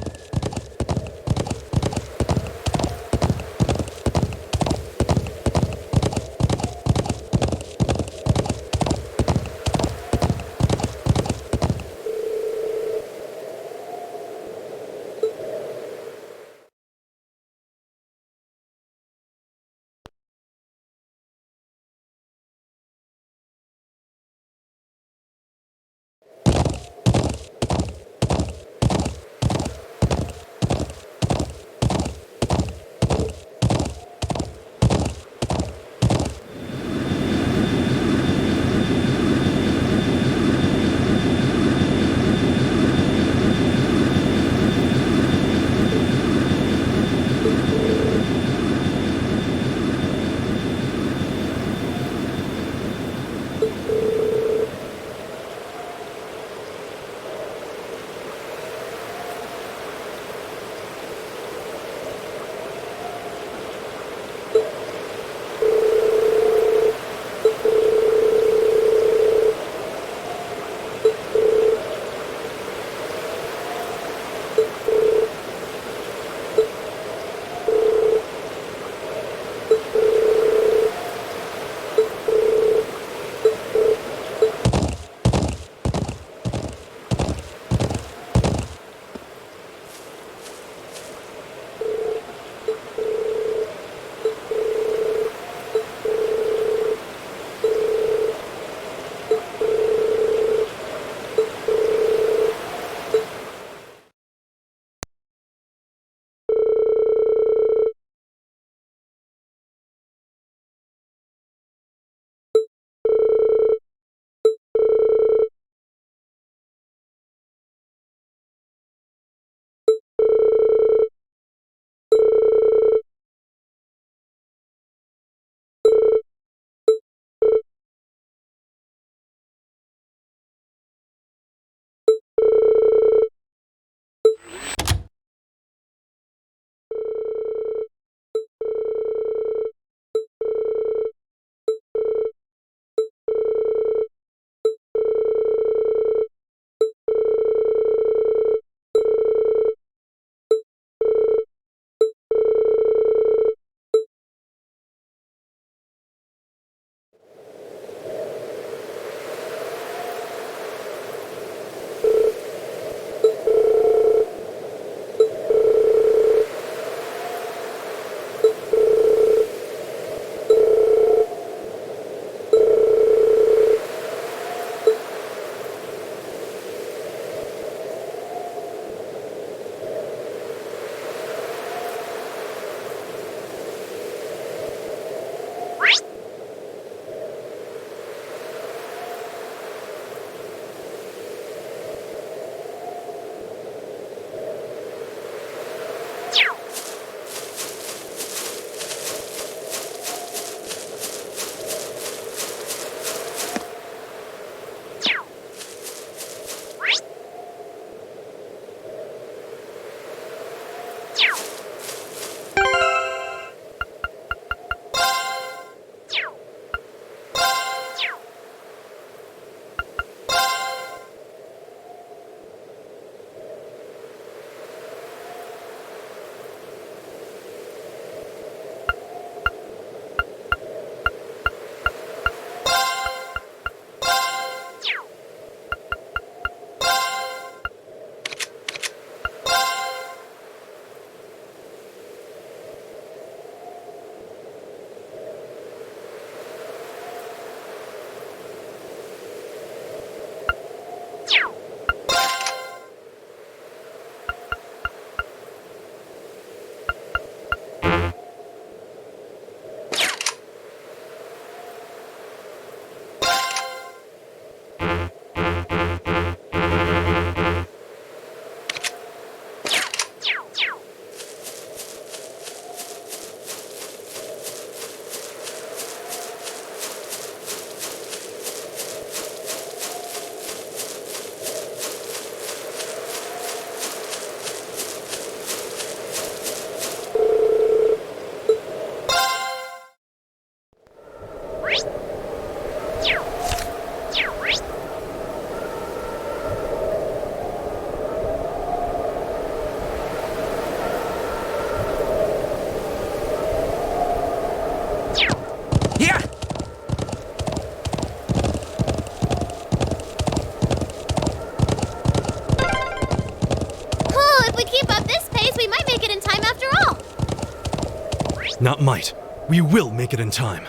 Not might. We will make it in time.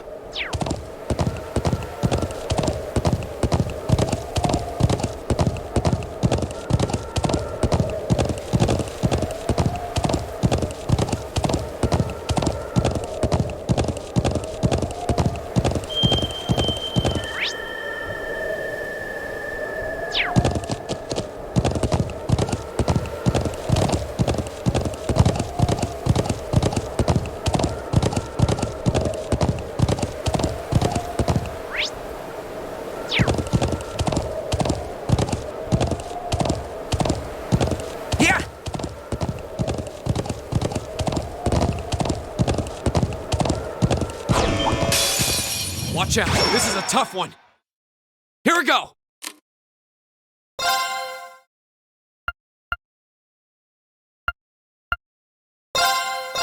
Watch out, this is a tough one. Here we go!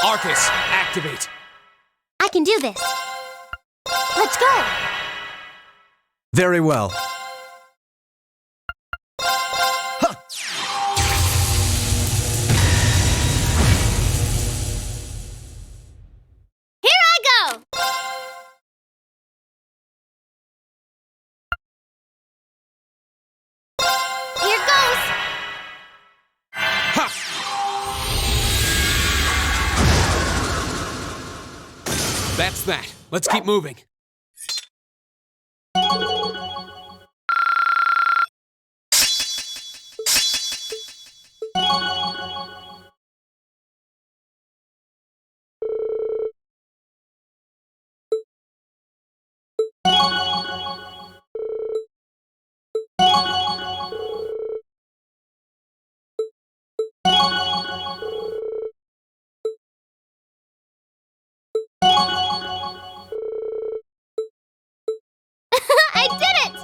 Arcus, activate. I can do this. Let's go! Very well. Here I go! Here goes! Ha! That's that. Let's keep moving. I did it!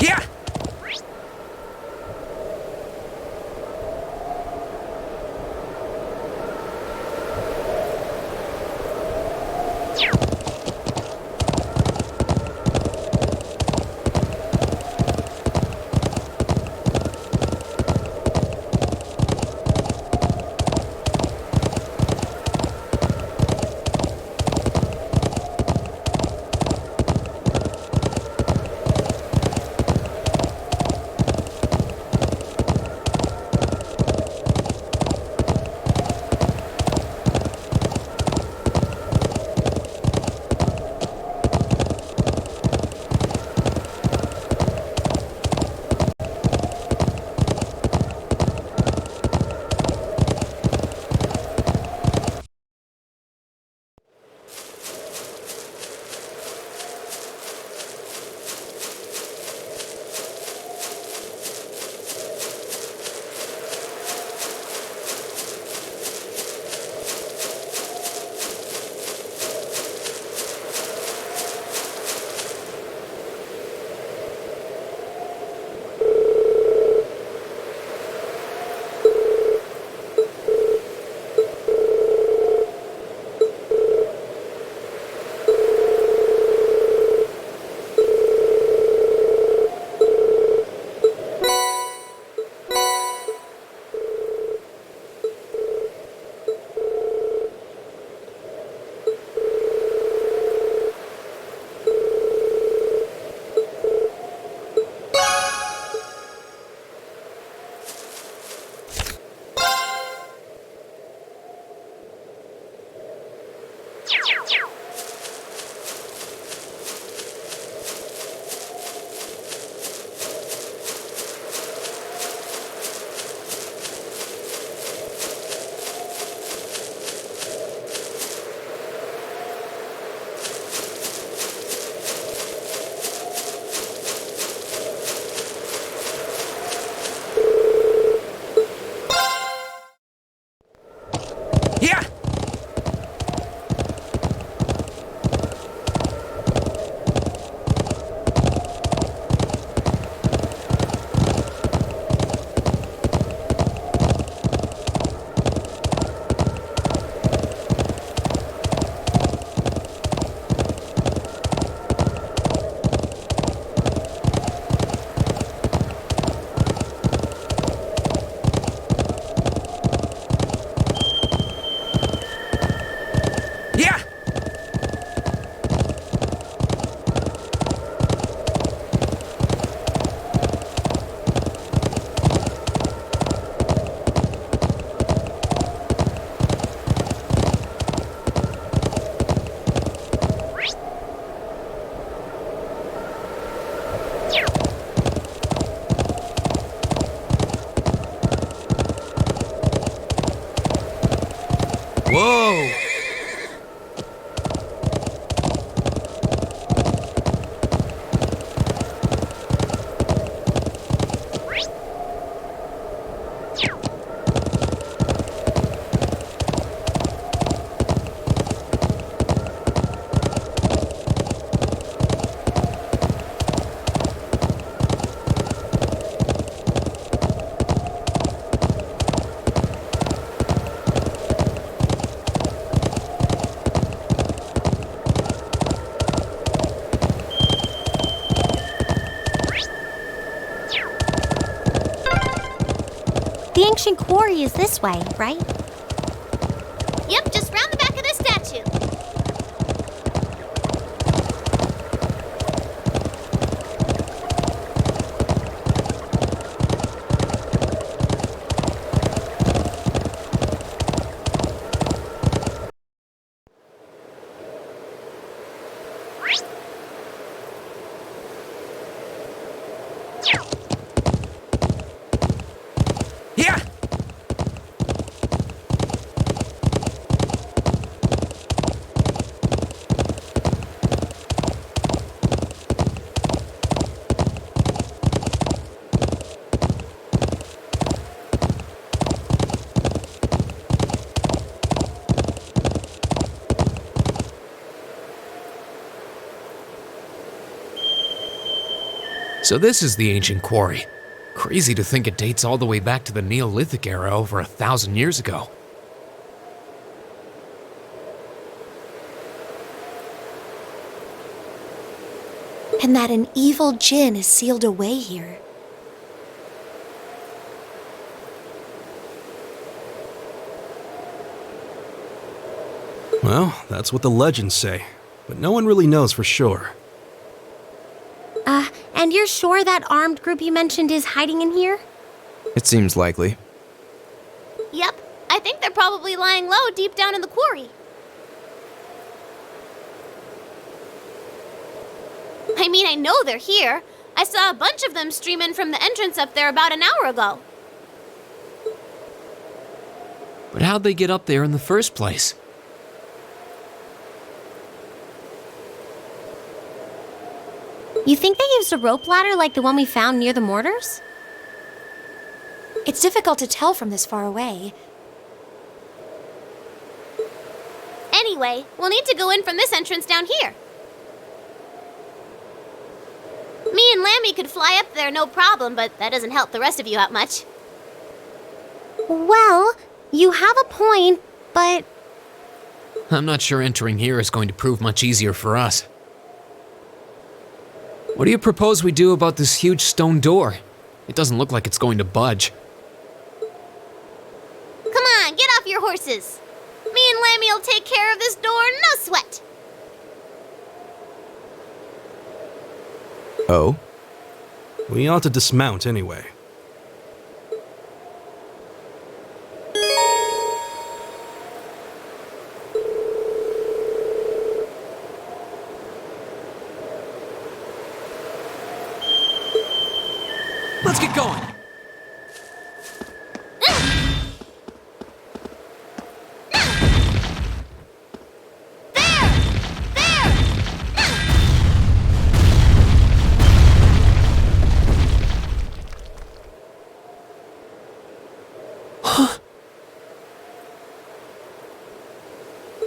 Yeah! Whoa! The ancient quarry is this way, right? Yep, just round the back of this statue. Yeah! So this is the ancient quarry. Crazy to think it dates all the way back to the Neolithic era over 1,000 years ago. And that an evil djinn is sealed away here. Well, that's what the legends say, but no one really knows for sure. And you're sure that armed group you mentioned is hiding in here? It seems likely. Yep, I think they're probably lying low deep down in the quarry. I mean, I know they're here. I saw a bunch of them stream in from the entrance up there about an hour ago. But how'd they get up there in the first place? You think they used a rope ladder like the one we found near the mortars? It's difficult to tell from this far away. Anyway, we'll need to go in from this entrance down here. Me and Lammy could fly up there no problem, but that doesn't help the rest of you out much. Well, you have a point, but I'm not sure entering here is going to prove much easier for us. What do you propose we do about this huge stone door? It doesn't look like it's going to budge. Come on, get off your horses. Me and Lammy will take care of this door, no sweat. Oh? We ought to dismount anyway. Let's get going!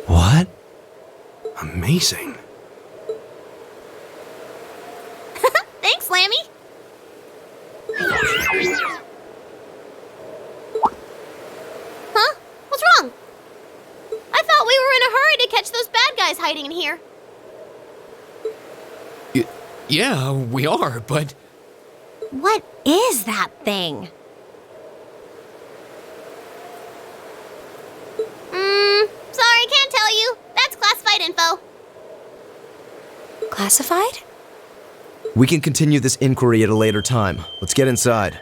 What? Amazing. Thanks, Lammy. Huh? What's wrong? I thought we were in a hurry to catch those bad guys hiding in here. Yeah, we are, but... what is that thing? Sorry, can't tell you. That's classified info. Classified? We can continue this inquiry at a later time. Let's get inside.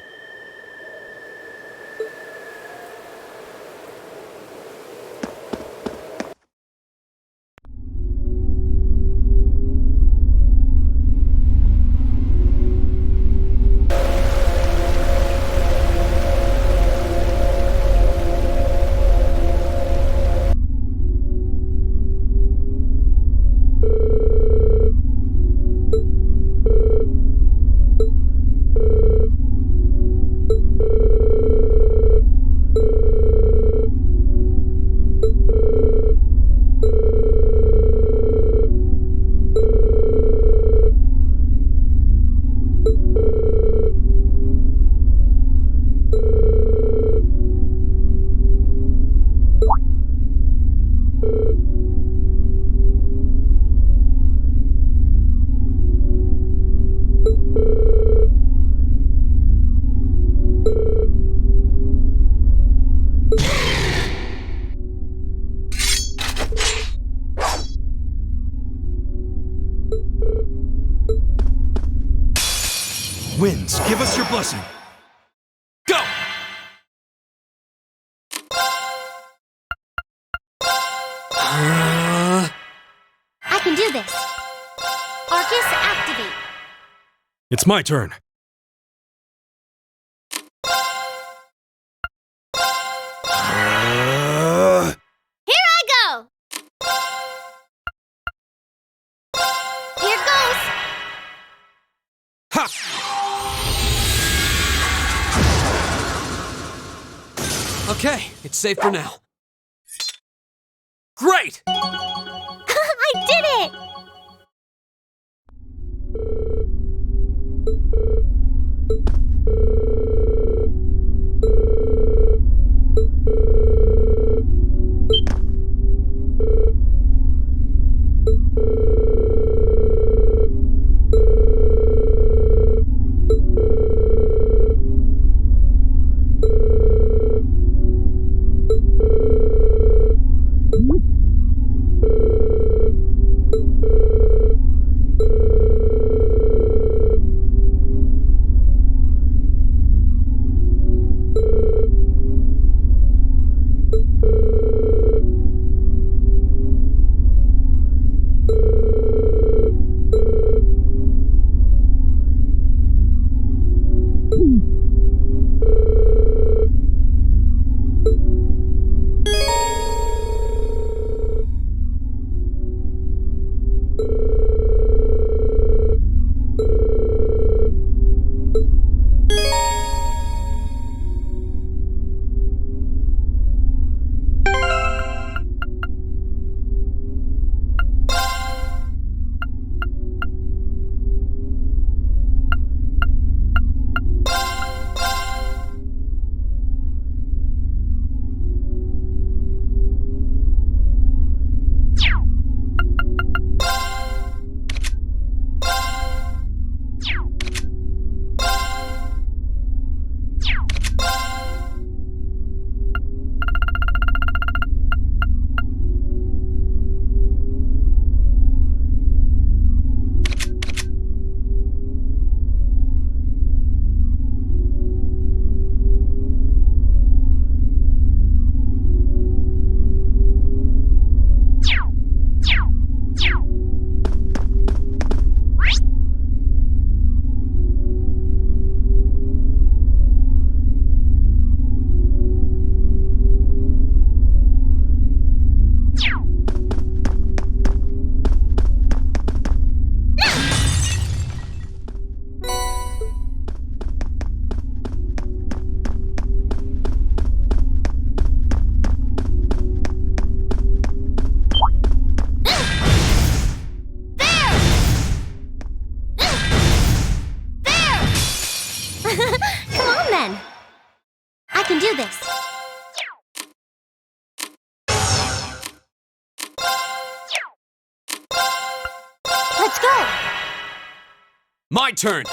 Winds, give us your blessing. Go! I can do this. Arcus, activate. It's my turn. Here I go! Here goes! Ha! Okay, it's safe for now. Great! I did it! Come on, then. I can do this. Let's go. My turn!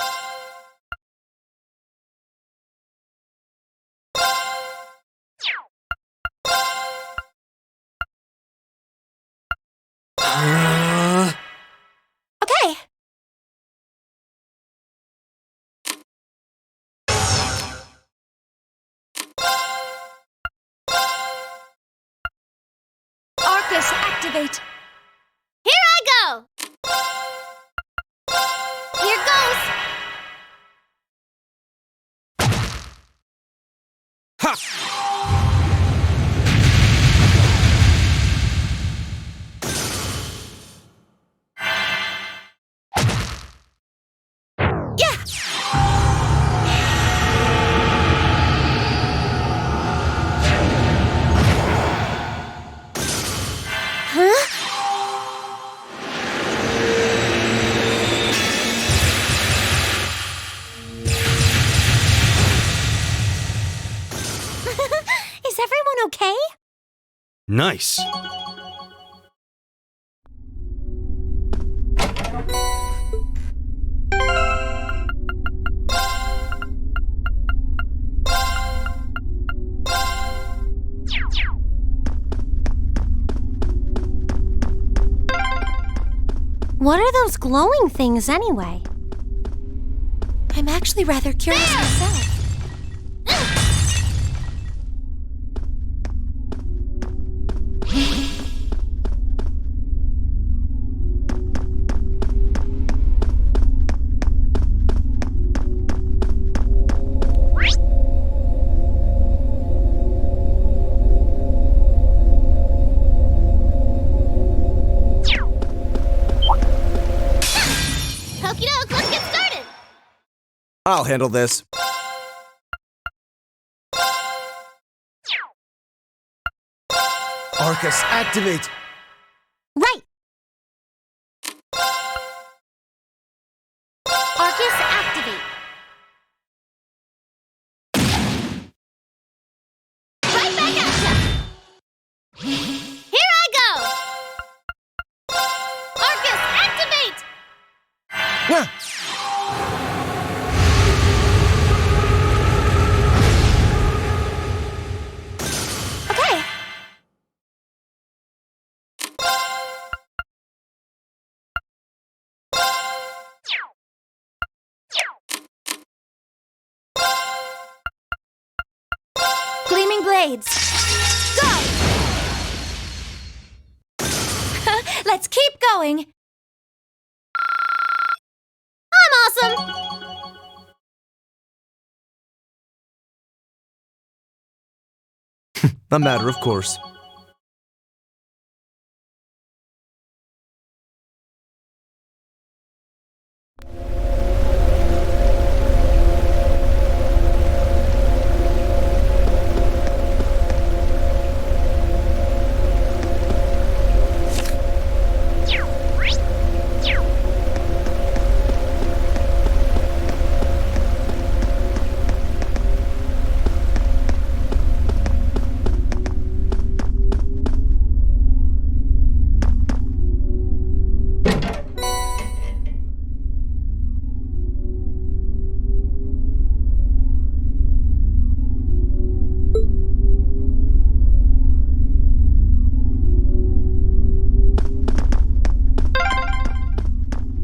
Okay. Arcus, activate. Here I go! Here goes! Ha! Is everyone okay? Nice. What are those glowing things anyway? I'm actually rather curious myself. Okie doke, let's get started! I'll handle this. Arcus, activate! Right! Arcus, activate. Right back at ya! Here I go! Arcus, activate! Ah! Okay. Gleaming blades. Go! Let's keep going. I'm awesome! A matter of course.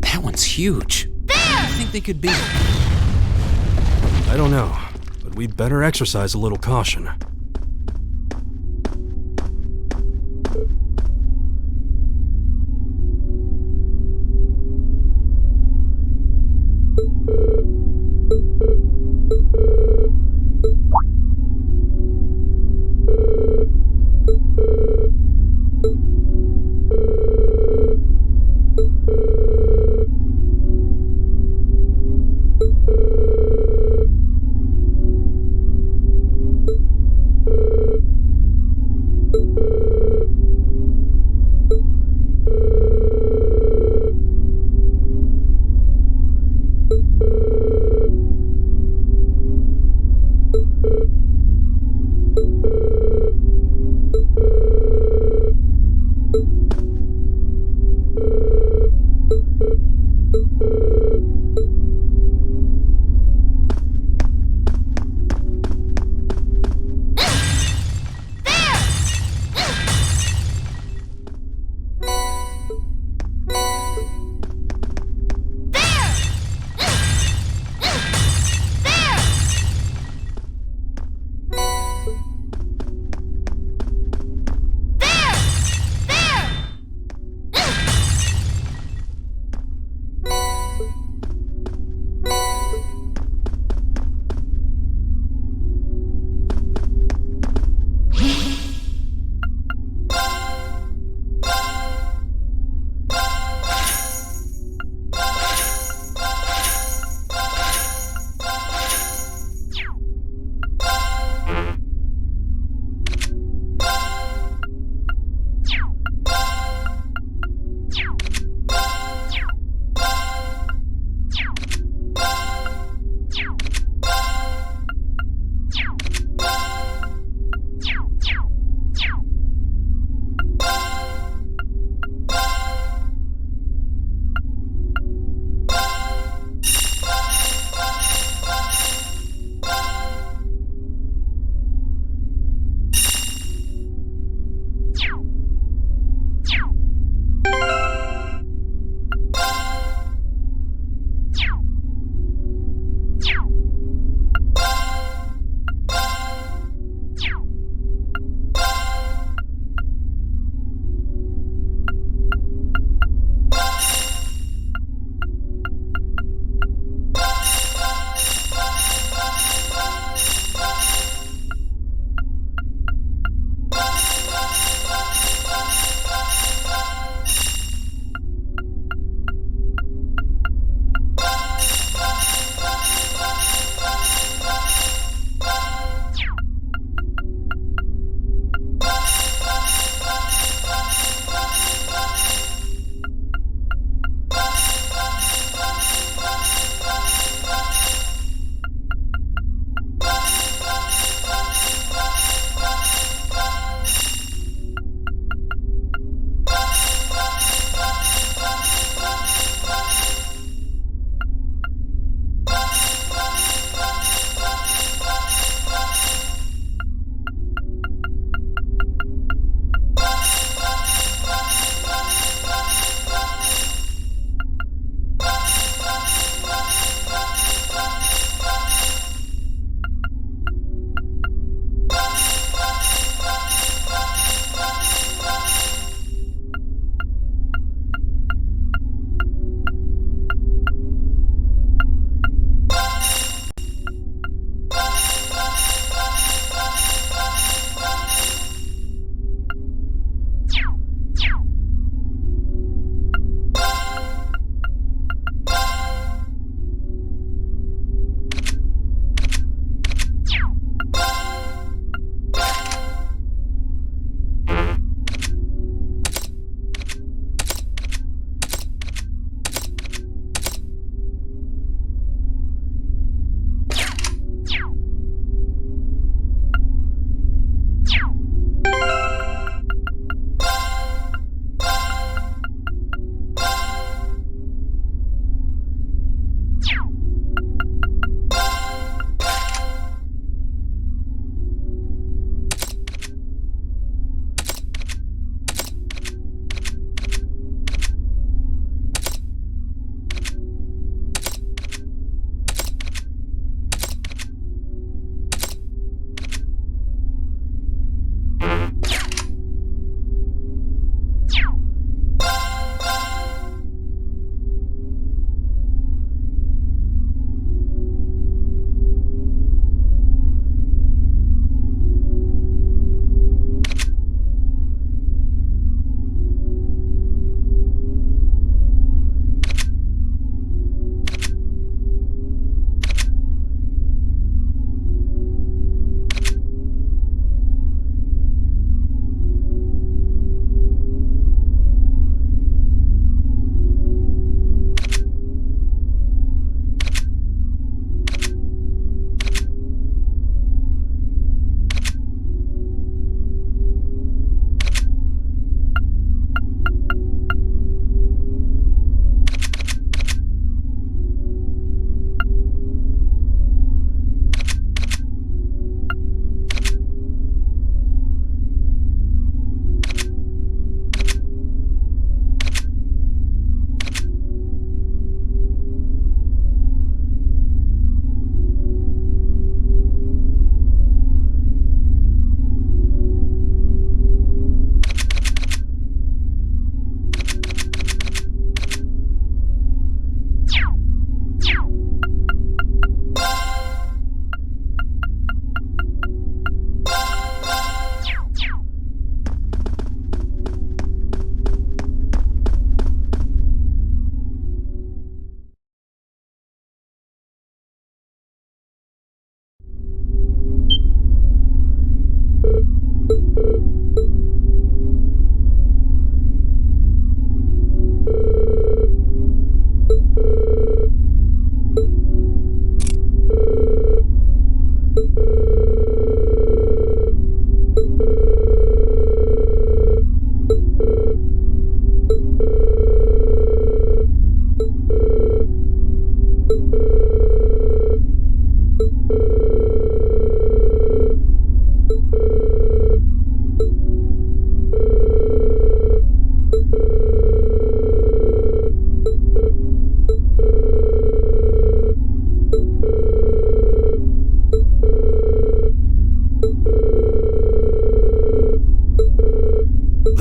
That one's huge. Where do you think they could be? I don't know, but we'd better exercise a little caution.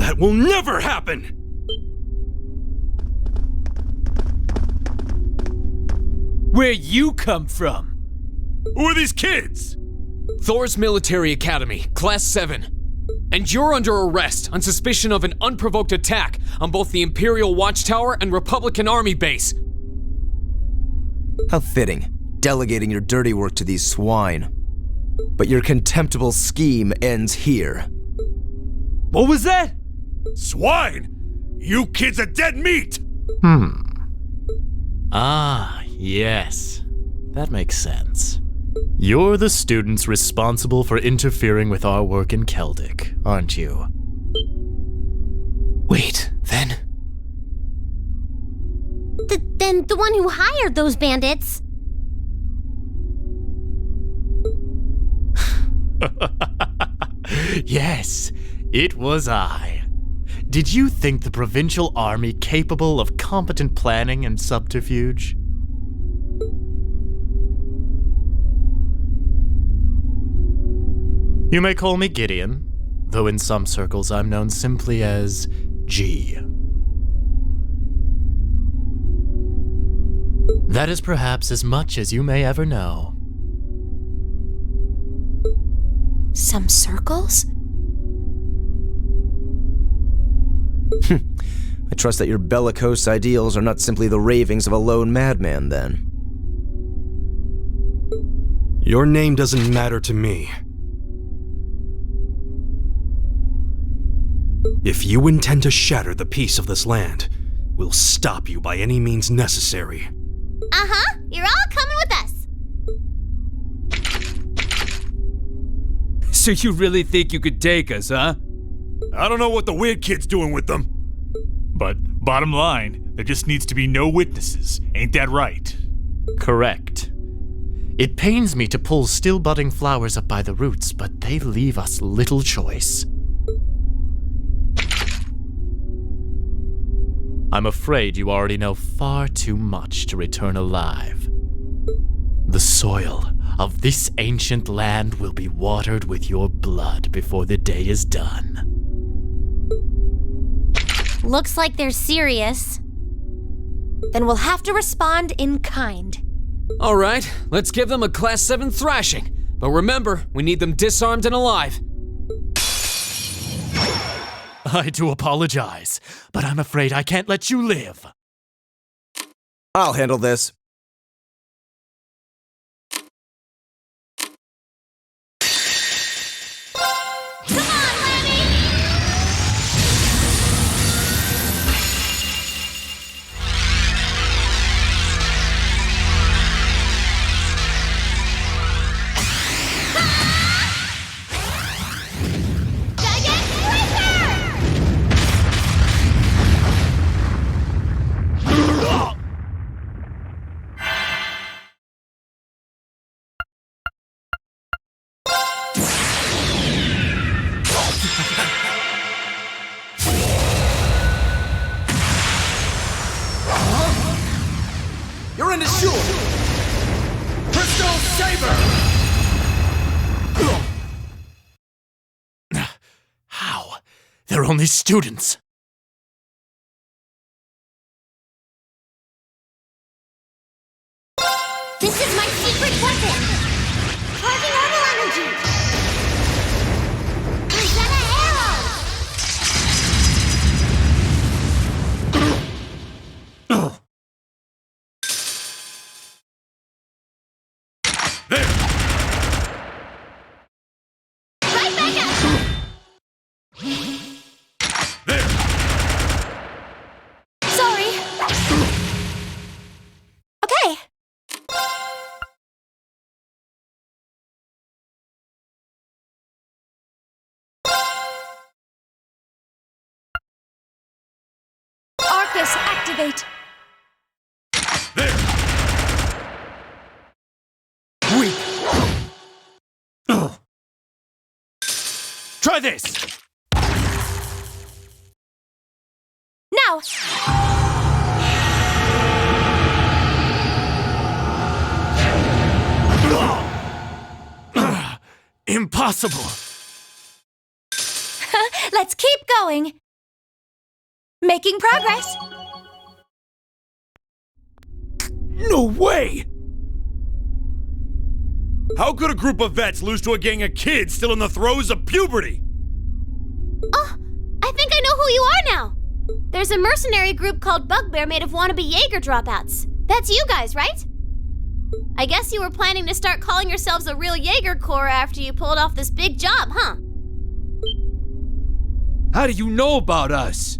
That will never happen! Where you come from? Who are these kids? Thor's Military Academy, Class VII. And you're under arrest on suspicion of an unprovoked attack on both the Imperial Watchtower and Republican Army base. How fitting, delegating your dirty work to these swine. But your contemptible scheme ends here. What was that? Swine! You kids are dead meat! Ah, yes. That makes sense. You're the students responsible for interfering with our work in Celtic, aren't you? Wait, then? Then the one who hired those bandits. Yes, it was I. Did you think the provincial army capable of competent planning and subterfuge? You may call me Gideon, though in some circles I'm known simply as G. That is perhaps as much as you may ever know. Some circles? I trust that your bellicose ideals are not simply the ravings of a lone madman, then. Your name doesn't matter to me. If you intend to shatter the peace of this land, we'll stop you by any means necessary. Uh-huh, you're all coming with us. So you really think you could take us, huh? I don't know what the weird kid's doing with them. But bottom line, there just needs to be no witnesses. Ain't that right? Correct. It pains me to pull still budding flowers up by the roots, but they leave us little choice. I'm afraid you already know far too much to return alive. The soil of this ancient land will be watered with your blood before the day is done. Looks like they're serious. Then we'll have to respond in kind. All right, let's give them a Class VII thrashing. But remember, we need them disarmed and alive. I do apologize, but I'm afraid I can't let you live. I'll handle this. You're in his shoe! Crystal Saber! How? They're only students. This is my secret weapon! Charging herbal energy! Present arrow! Right back at you! Sorry. Okay. Arcus, activate. Weak. Try this. Now. Impossible. Let's keep going. Making progress. No way! How could a group of vets lose to a gang of kids still in the throes of puberty? Oh, I think I know who you are now. There's a mercenary group called Bugbear made of wannabe Jaeger dropouts. That's you guys, right? I guess you were planning to start calling yourselves a real Jaeger Corps after you pulled off this big job, huh? How do you know about us?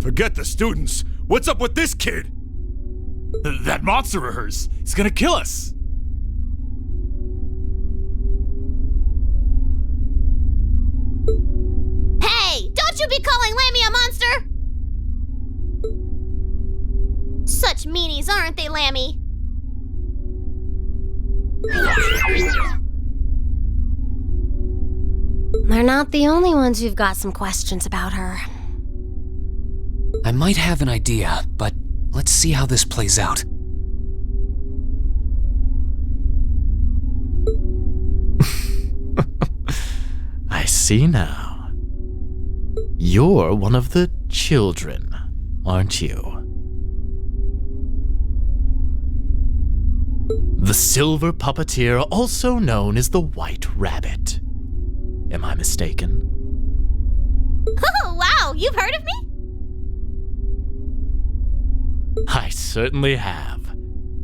Forget the students. What's up with this kid? That monster of hers is gonna kill us. Hey, don't you be calling Lammy a monster! Such meanies, aren't they, Lammy? They're not the only ones who've got some questions about her. I might have an idea, but let's see how this plays out. I see now. You're one of the children, aren't you? The silver puppeteer, also known as the White Rabbit. Am I mistaken? Oh, wow, you've heard of me? I certainly have.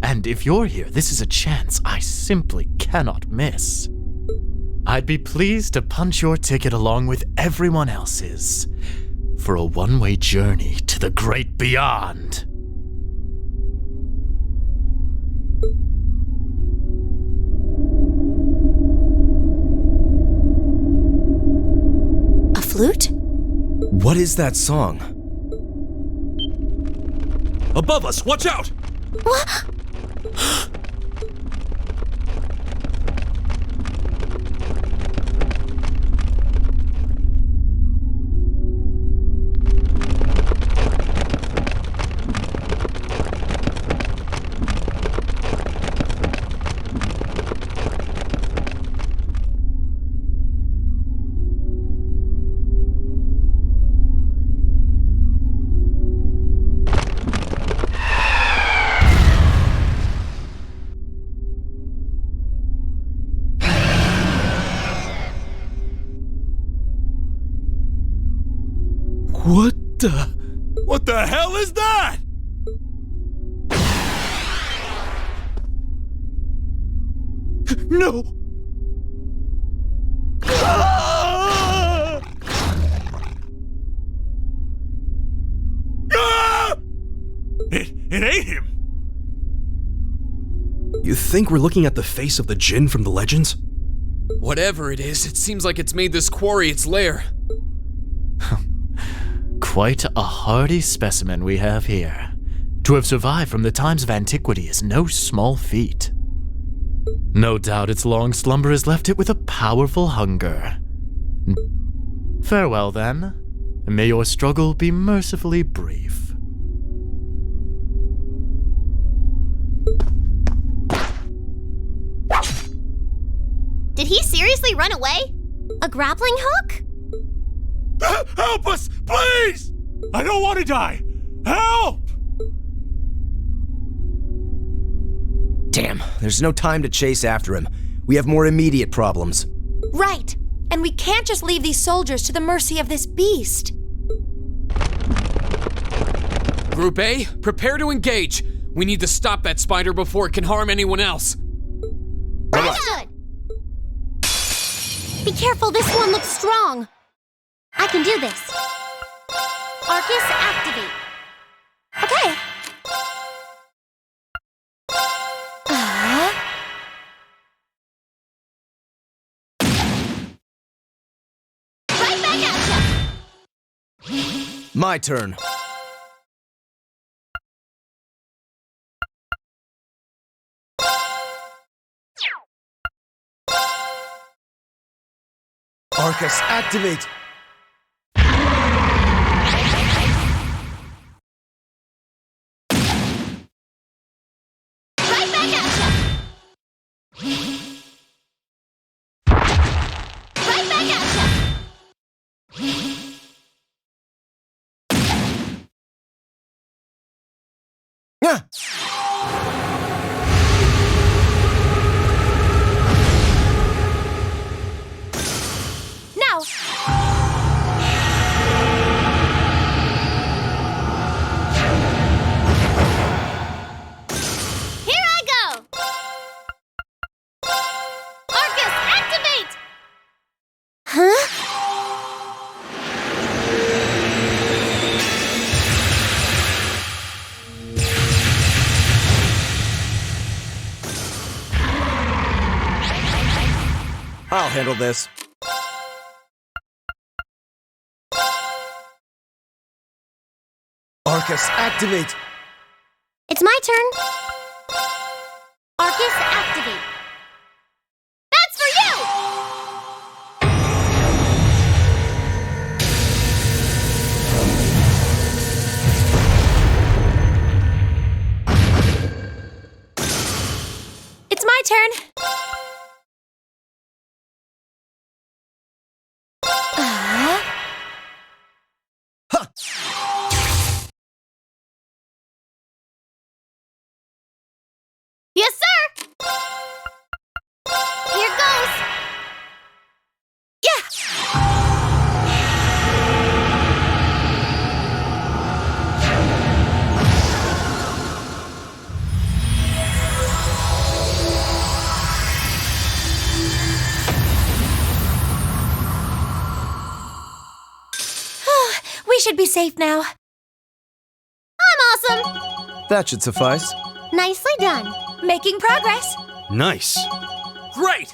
And if you're here, this is a chance I simply cannot miss. I'd be pleased to punch your ticket along with everyone else's for a one-way journey to the great beyond. A flute? What is that song? Above us, watch out! What? What the hell is that? No! Ah! Ah! It ate him! You think we're looking at the face of the djinn from the legends? Whatever it is, it seems like it's made this quarry its lair. Quite a hardy specimen we have here. To have survived from the times of antiquity is no small feat. No doubt its long slumber has left it with a powerful hunger. Farewell then, and may your struggle be mercifully brief. Did he seriously run away? A grappling hook? Help us, please! I don't want to die! Help! Damn, there's no time to chase after him. We have more immediate problems. Right. And we can't just leave these soldiers to the mercy of this beast. Group A, prepare to engage. We need to stop that spider before it can harm anyone else. Understood! Be careful, this one looks strong. I can do this. Arcus, activate. Okay. Right back at ya! My turn. Arcus, activate! Ah! Now! Here I go! Arcus, activate! Huh? I'll handle this. Arcus, activate! It's my turn. Arcus, activate! That's for you! It's my turn. Yes, sir! Here goes! Yeah! We should be safe now. I'm awesome! That should suffice. Nicely done. Making progress. Nice. Great!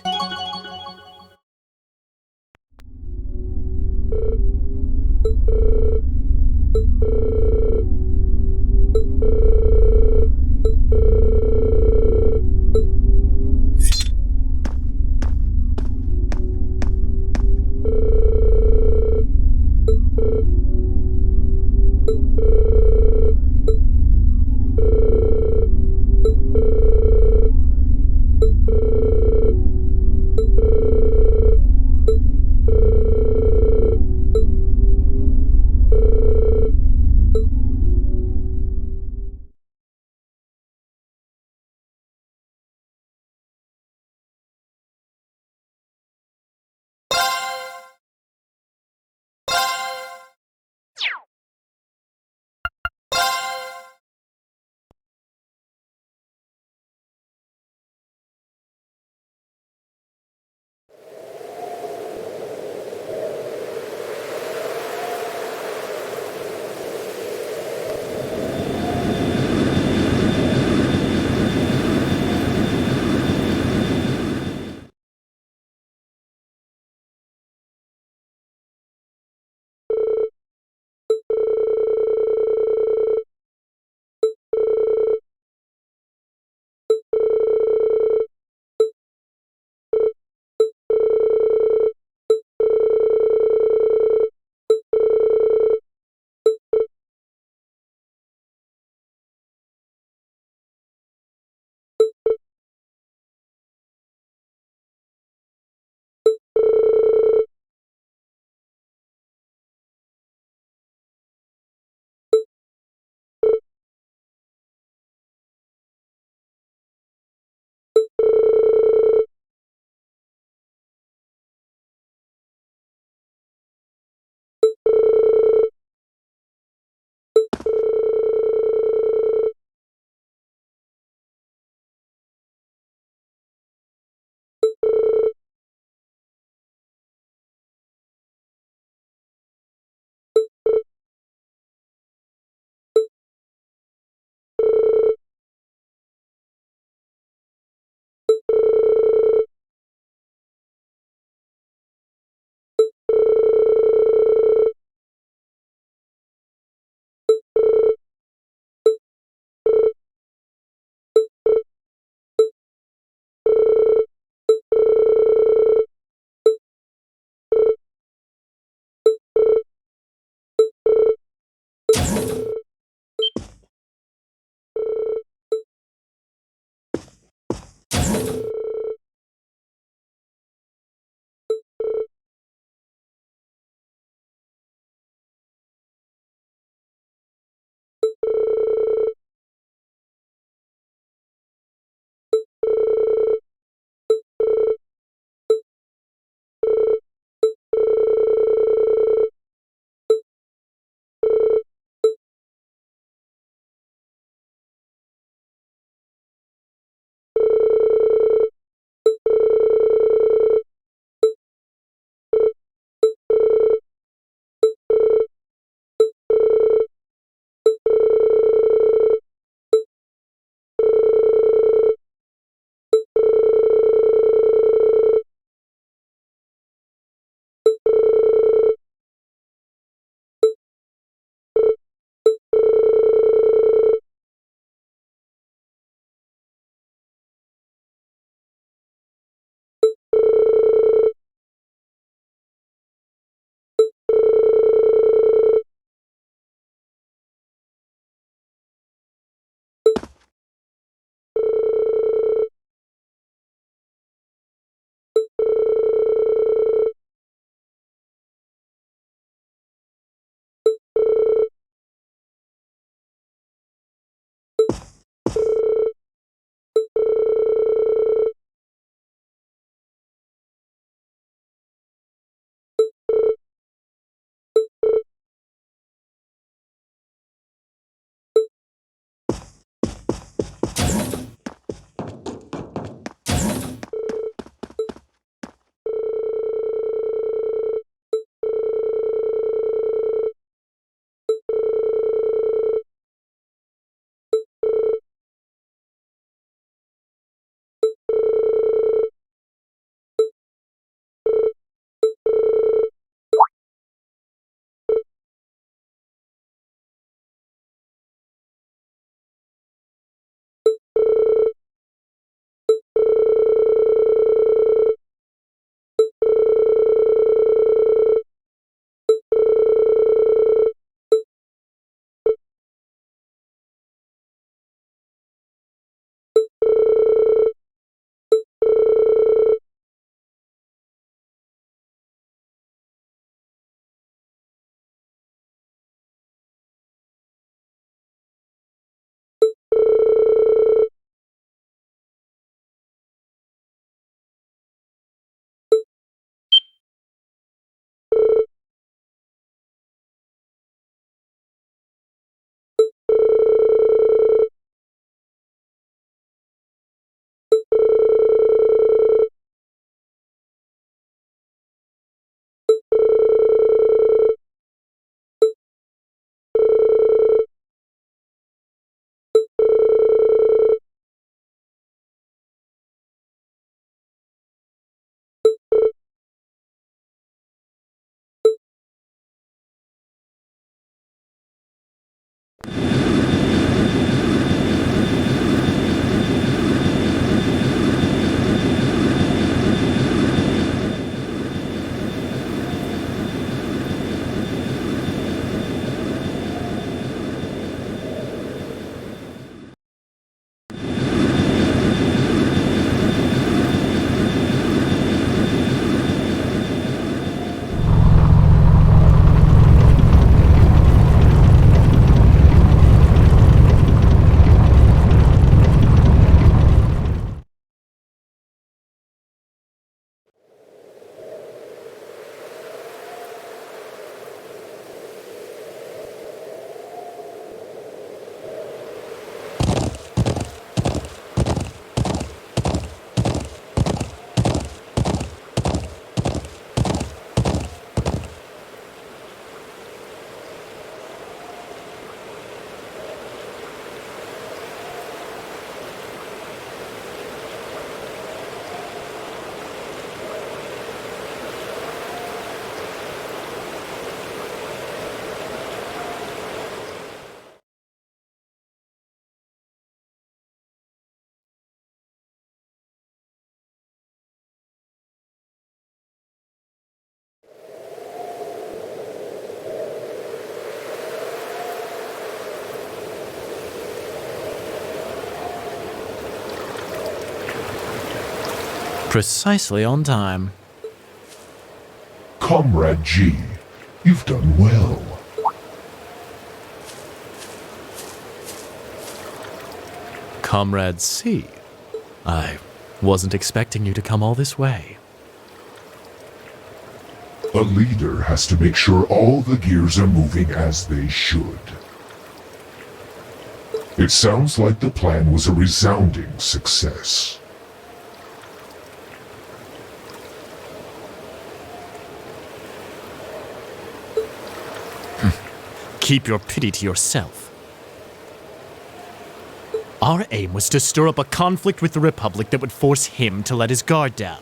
Precisely on time. Comrade G, you've done well. Comrade C, I wasn't expecting you to come all this way. A leader has to make sure all the gears are moving as they should. It sounds like the plan was a resounding success. Keep your pity to yourself. Our aim was to stir up a conflict with the Republic that would force him to let his guard down.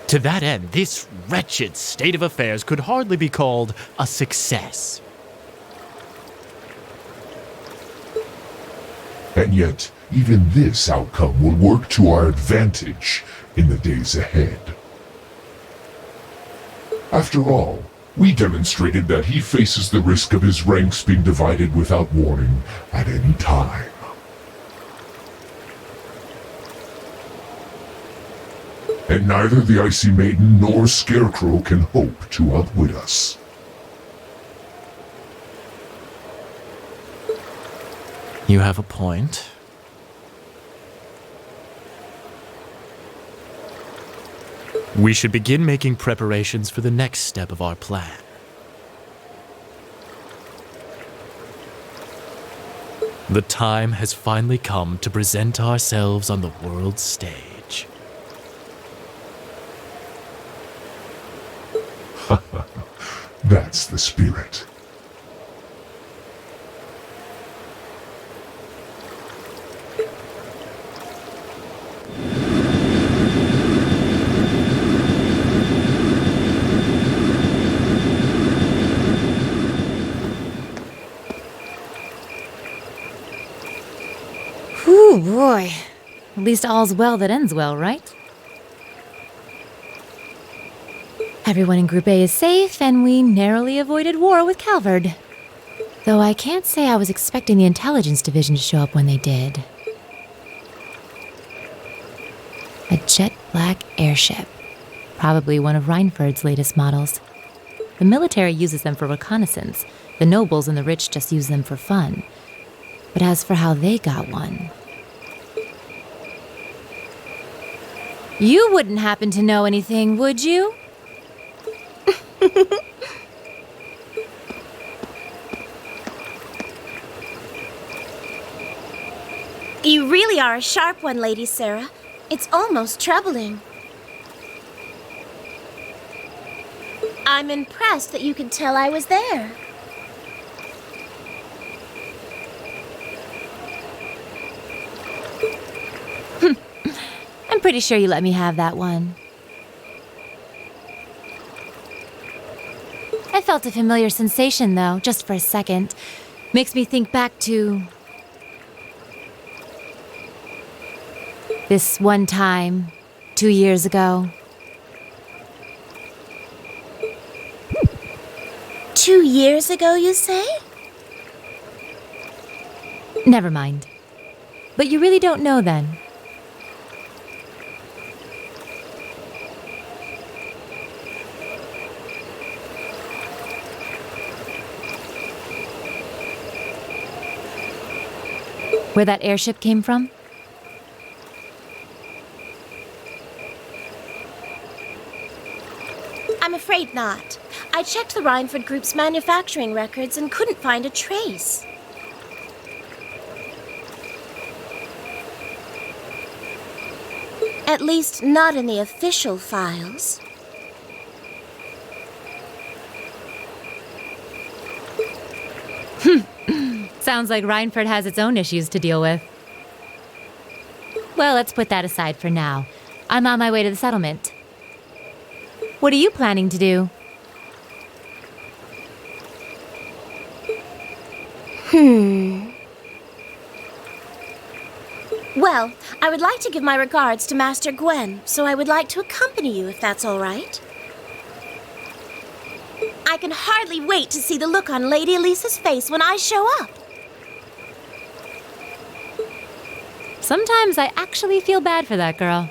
To that end, this wretched state of affairs could hardly be called a success. And yet, even this outcome will work to our advantage in the days ahead. After all, we demonstrated that he faces the risk of his ranks being divided without warning at any time. And neither the Icy Maiden nor Scarecrow can hope to outwit us. You have a point. We should begin making preparations for the next step of our plan. The time has finally come to present ourselves on the world stage. That's the spirit. Whew, boy. At least all's well that ends well, right? Everyone in Group A is safe, and we narrowly avoided war with Calvard. Though I can't say I was expecting the Intelligence Division to show up when they did. A jet black airship. Probably one of Reinford's latest models. The military uses them for reconnaissance. The nobles and the rich just use them for fun. But as for how they got one... You wouldn't happen to know anything, would you? You really are a sharp one, Lady Sarah. It's almost troubling. I'm impressed that you could tell I was there. I'm pretty sure you let me have that one. I felt a familiar sensation, though, just for a second. Makes me think back to... this one time, 2 years ago. 2 years ago, you say? Never mind. But you really don't know then. Where that airship came from? I'm afraid not. I checked the Reinford Group's manufacturing records and couldn't find a trace. At least not in the official files. Sounds like Reinford has its own issues to deal with. Well, let's put that aside for now. I'm on my way to the settlement. What are you planning to do? Well, I would like to give my regards to Master Gwen, so I would like to accompany you if that's all right. I can hardly wait to see the look on Lady Elisa's face when I show up. Sometimes I actually feel bad for that girl.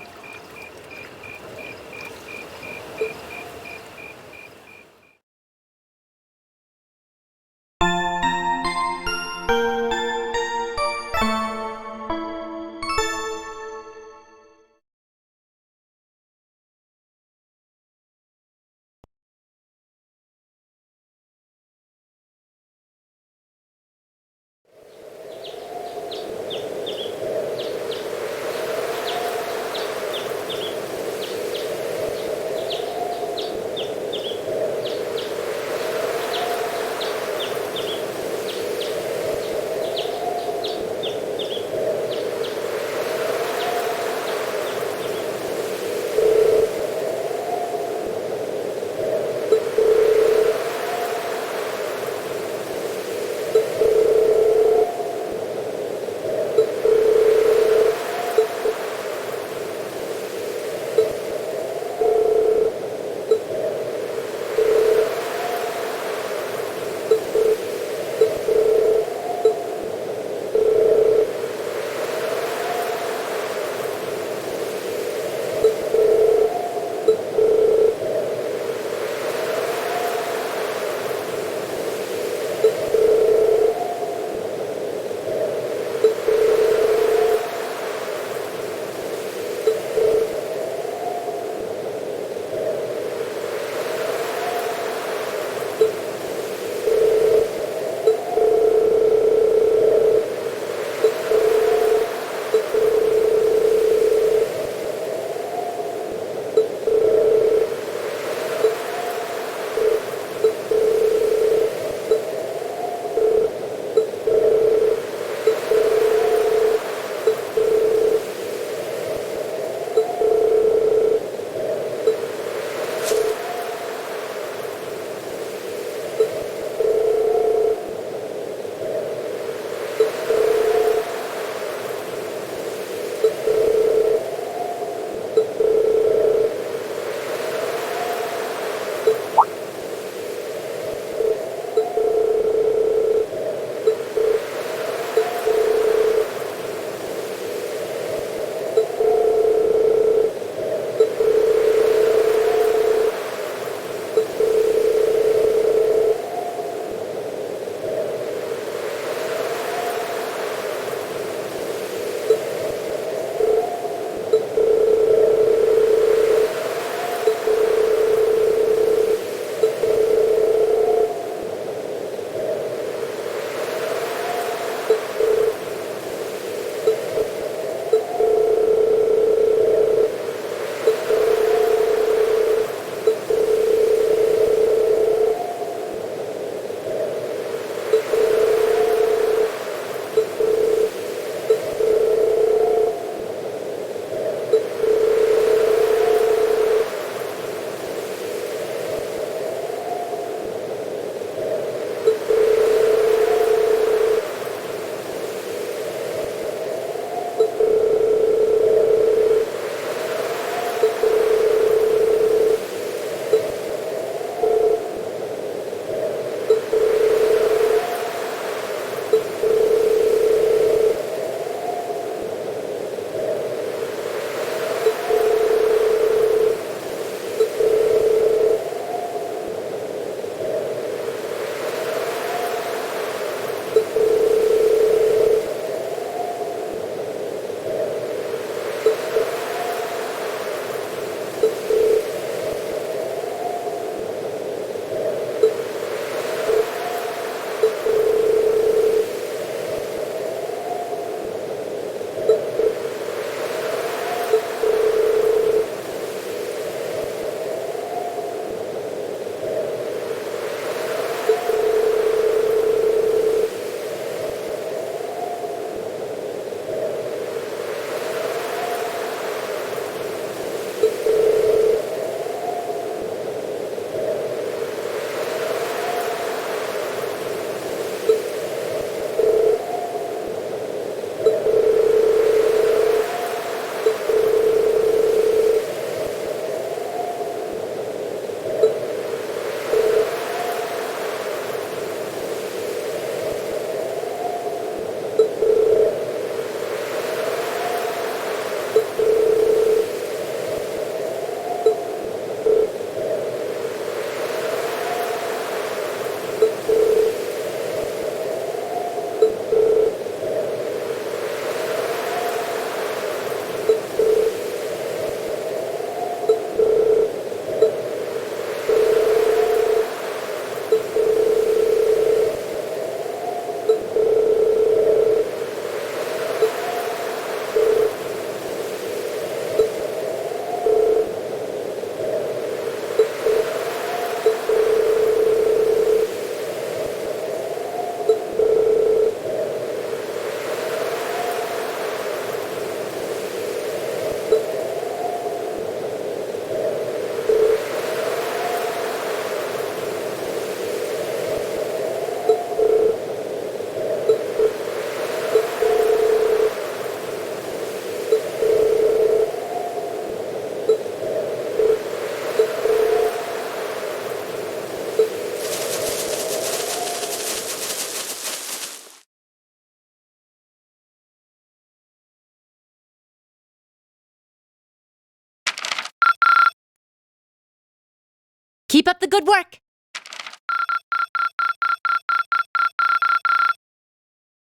Keep up the good work.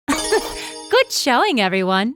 Good showing, everyone.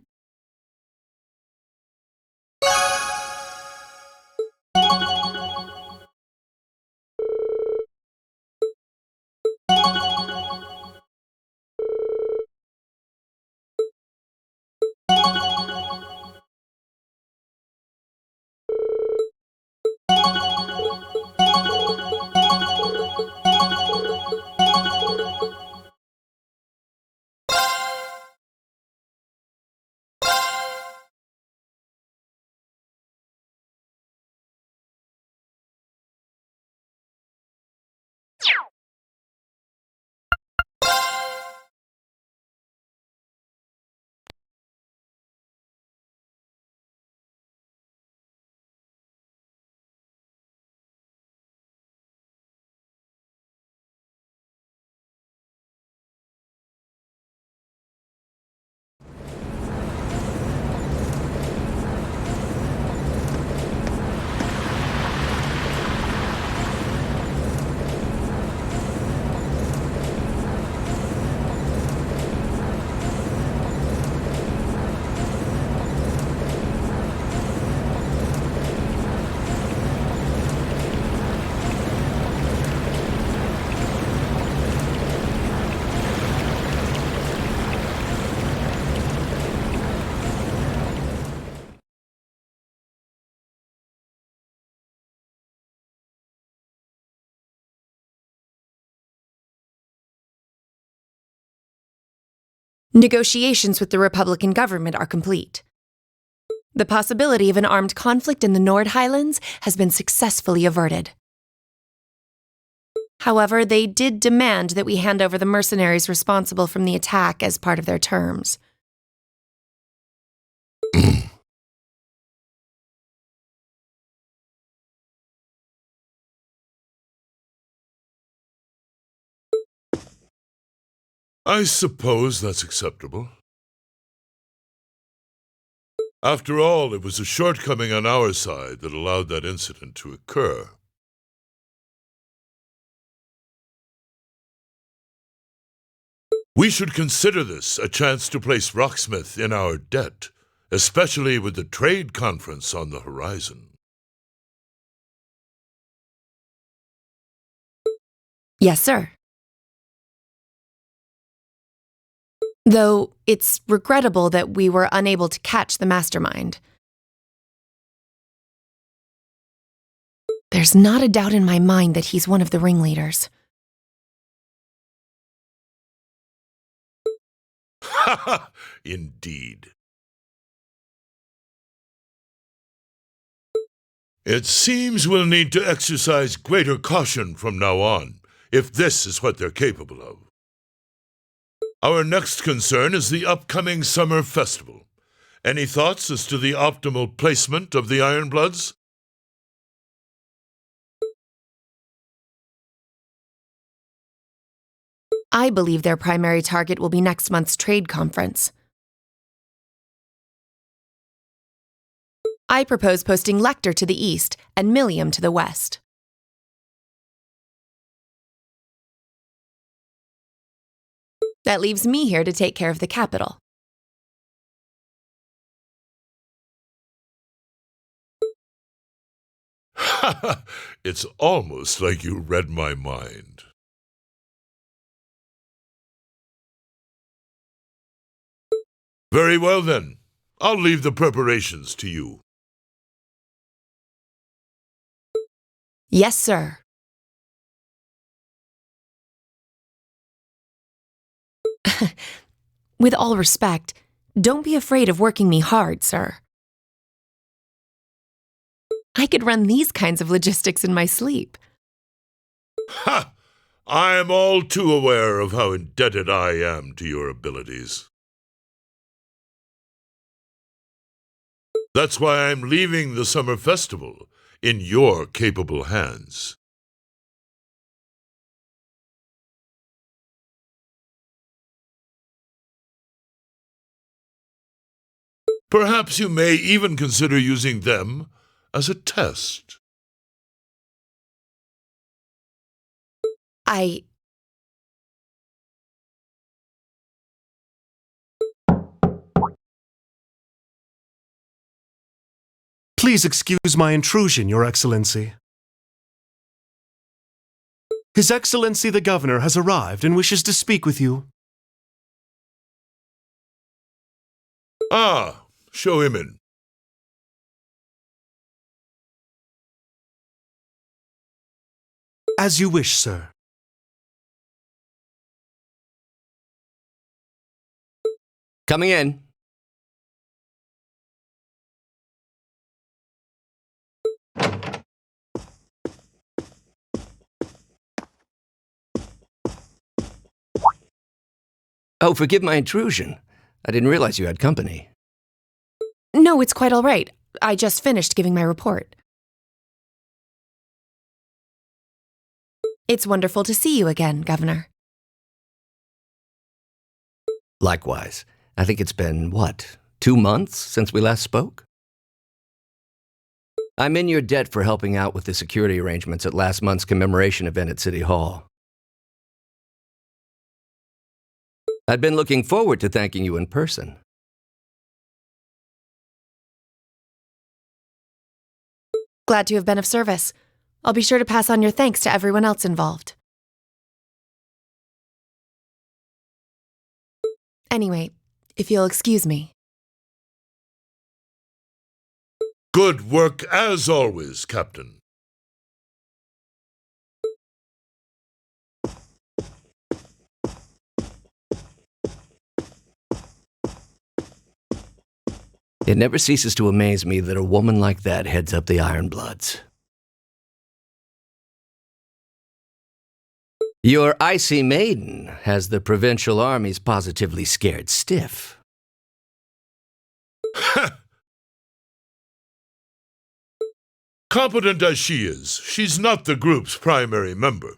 Negotiations with the Republican government are complete. The possibility of an armed conflict in the Nord Highlands has been successfully averted. However, they did demand that we hand over the mercenaries responsible from the attack as part of their terms. I suppose that's acceptable. After all, it was a shortcoming on our side that allowed that incident to occur. We should consider this a chance to place Rocksmith in our debt, especially with the trade conference on the horizon. Yes, sir. Though it's regrettable that we were unable to catch the mastermind. There's not a doubt in my mind that he's one of the ringleaders. Ha ha! Indeed. It seems we'll need to exercise greater caution from now on, if this is what they're capable of. Our next concern is the upcoming summer festival. Any thoughts as to the optimal placement of the Ironbloods? I believe their primary target will be next month's trade conference. I propose posting Lecter to the east and Millium to the west. That leaves me here to take care of the capital. Ha ha! It's almost like you read my mind. Very well then. I'll leave the preparations to you. Yes, sir. With all respect, don't be afraid of working me hard, sir. I could run these kinds of logistics in my sleep. Ha! I am all too aware of how indebted I am to your abilities. That's why I'm leaving the summer festival in your capable hands. Perhaps you may even consider using them as a test. Please excuse my intrusion, Your Excellency. His Excellency the Governor has arrived and wishes to speak with you. Ah, show him in. As you wish, sir. Coming in. Oh, forgive my intrusion. I didn't realize you had company. No, it's quite all right. I just finished giving my report. It's wonderful to see you again, Governor. Likewise. I think it's been, 2 months since we last spoke? I'm in your debt for helping out with the security arrangements at last month's commemoration event at City Hall. I'd been looking forward to thanking you in person. Glad to have been of service. I'll be sure to pass on your thanks to everyone else involved. Anyway, if you'll excuse me. Good work as always, Captain. It never ceases to amaze me that a woman like that heads up the Ironbloods. Your icy maiden has the provincial armies positively scared stiff. Competent as she is, she's not the group's primary member.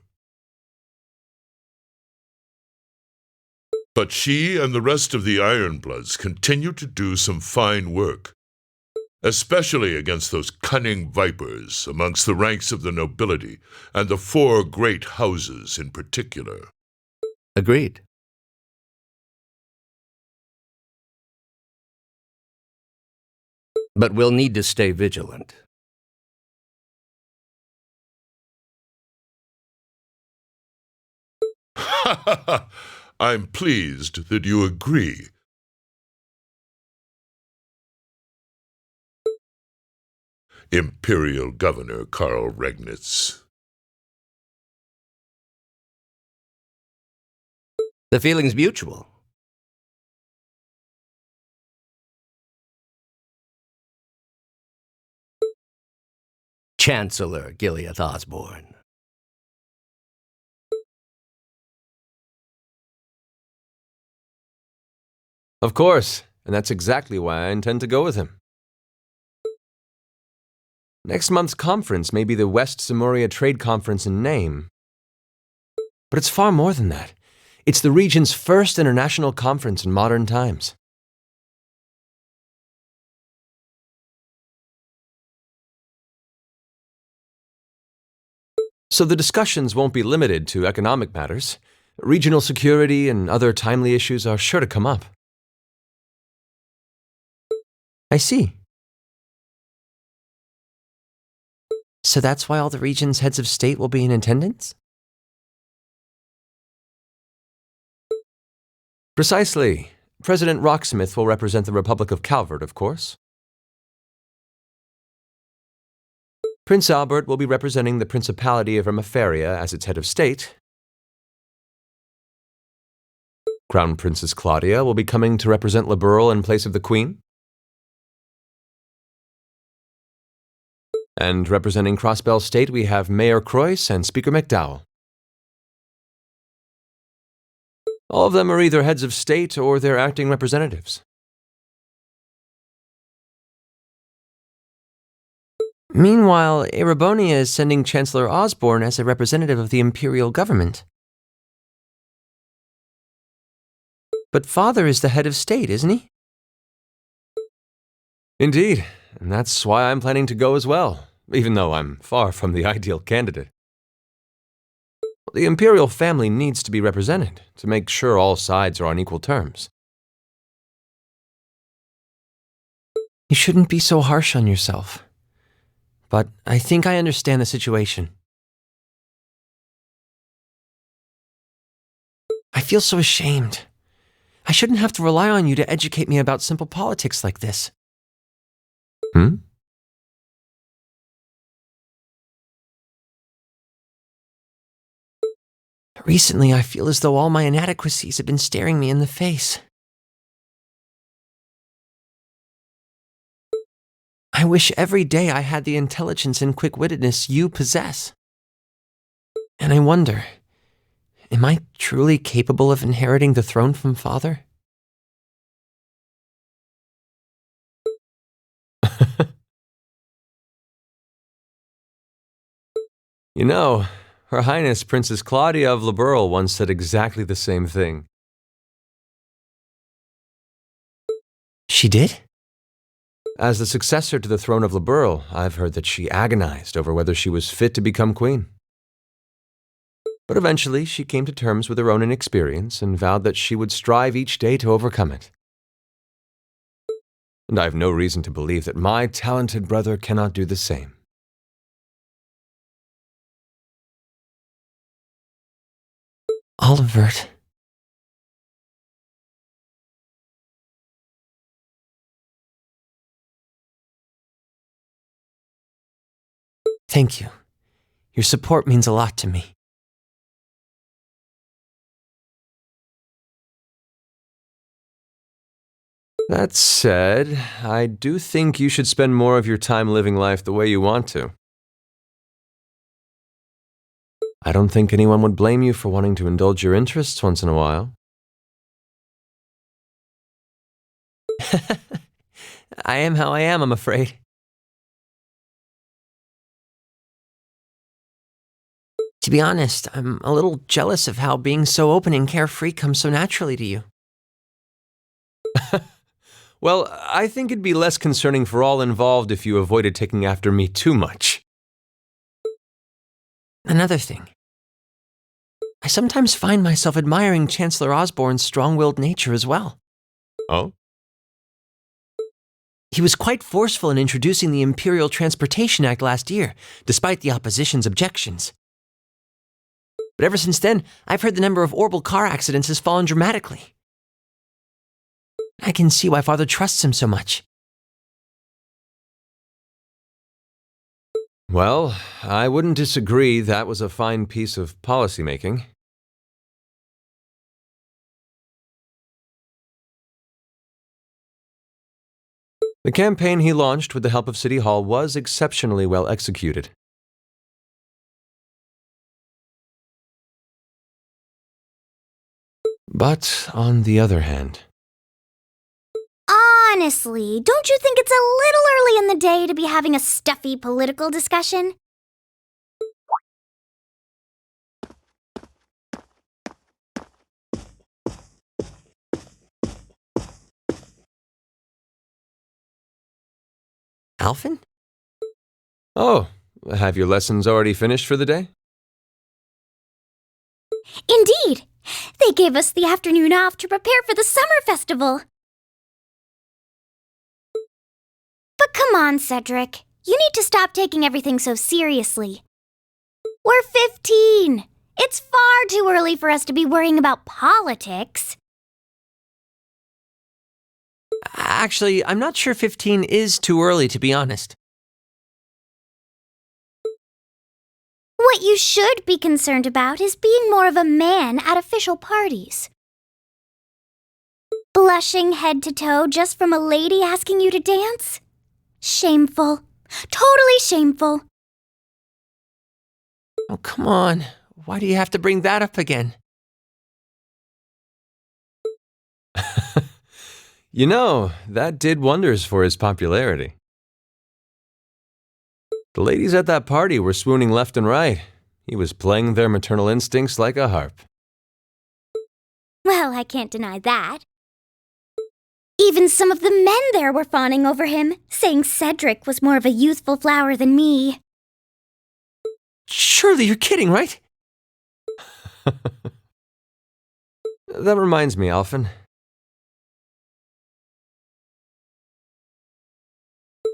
But she and the rest of the Ironbloods continue to do some fine work, especially against those cunning vipers amongst the ranks of the nobility and the 4 great houses in particular. Agreed. But we'll need to stay vigilant. I'm pleased that you agree. Imperial Governor Karl Regnitz. The feeling's mutual. Chancellor Gileath Osborne. Of course, and that's exactly why I intend to go with him. Next month's conference may be the West Samoria Trade Conference in name. But it's far more than that. It's the region's first international conference in modern times. So the discussions won't be limited to economic matters. Regional security and other timely issues are sure to come up. I see. So that's why all the region's heads of state will be in attendance? Precisely. President Rocksmith will represent the Republic of Calvert, of course. Prince Albert will be representing the Principality of Ermaferia as its head of state. Crown Princess Claudia will be coming to represent Liberal in place of the Queen. And representing Crossbell State, we have Mayor Croyce and Speaker McDowell. All of them are either heads of state or their acting representatives. Meanwhile, Erebonia is sending Chancellor Osborne as a representative of the Imperial government. But Father is the head of state, isn't he? Indeed, and that's why I'm planning to go as well, even though I'm far from the ideal candidate. The imperial family needs to be represented to make sure all sides are on equal terms. You shouldn't be so harsh on yourself. But I think I understand the situation. I feel so ashamed. I shouldn't have to rely on you to educate me about simple politics like this. Recently, I feel as though all my inadequacies have been staring me in the face. I wish every day I had the intelligence and quick-wittedness you possess. And I wonder, am I truly capable of inheriting the throne from Father? You know, Her Highness Princess Claudia of Liberl once said exactly the same thing. She did? As the successor to the throne of Liberl, I've heard that she agonized over whether she was fit to become queen. But eventually, she came to terms with her own inexperience and vowed that she would strive each day to overcome it. And I have no reason to believe that my talented brother cannot do the same. Olivert. Thank you. Your support means a lot to me. That said, I do think you should spend more of your time living life the way you want to. I don't think anyone would blame you for wanting to indulge your interests once in a while. I am how I am, I'm afraid. To be honest, I'm a little jealous of how being so open and carefree comes so naturally to you. Well, I think it'd be less concerning for all involved if you avoided taking after me too much. Another thing. I sometimes find myself admiring Chancellor Osborne's strong-willed nature as well. Oh? He was quite forceful in introducing the Imperial Transportation Act last year, despite the opposition's objections. But ever since then, I've heard the number of orbital car accidents has fallen dramatically. I can see why Father trusts him so much. Well, I wouldn't disagree that was a fine piece of policymaking. The campaign he launched with the help of City Hall was exceptionally well executed. But on the other hand... Honestly, don't you think it's a little early in the day to be having a stuffy political discussion? Alphen? Oh, have your lessons already finished for the day? Indeed! They gave us the afternoon off to prepare for the summer festival. But come on, Cedric. You need to stop taking everything so seriously. We're 15. It's far too early for us to be worrying about politics. Actually, I'm not sure 15 is too early, to be honest. What you should be concerned about is being more of a man at official parties. Blushing head to toe just from a lady asking you to dance? Shameful. Totally shameful. Oh, come on. Why do you have to bring that up again? You know, that did wonders for his popularity. The ladies at that party were swooning left and right. He was playing their maternal instincts like a harp. Well, I can't deny that. Even some of the men there were fawning over him, saying Cedric was more of a youthful flower than me. Surely you're kidding, right? That reminds me, Alphen.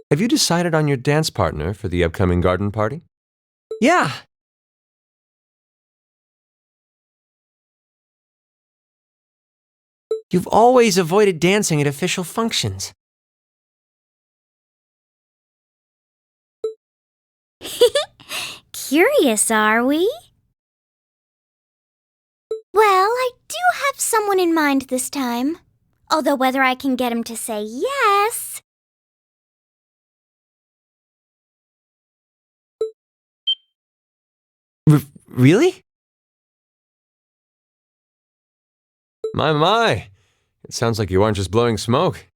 Have you decided on your dance partner for the upcoming garden party? Yeah. You've always avoided dancing at official functions. Curious, are we? Well, I do have someone in mind this time. Although whether I can get him to say yes... Really? My. It sounds like you aren't just blowing smoke.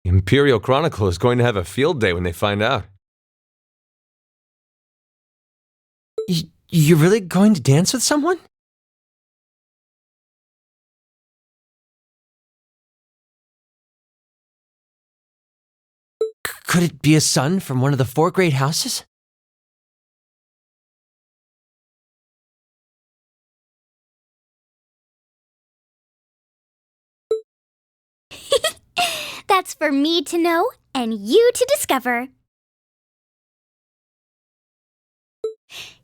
Imperial Chronicle is going to have a field day when they find out. You're really going to dance with someone? Could it be a son from one of the 4 great houses? That's for me to know and you to discover.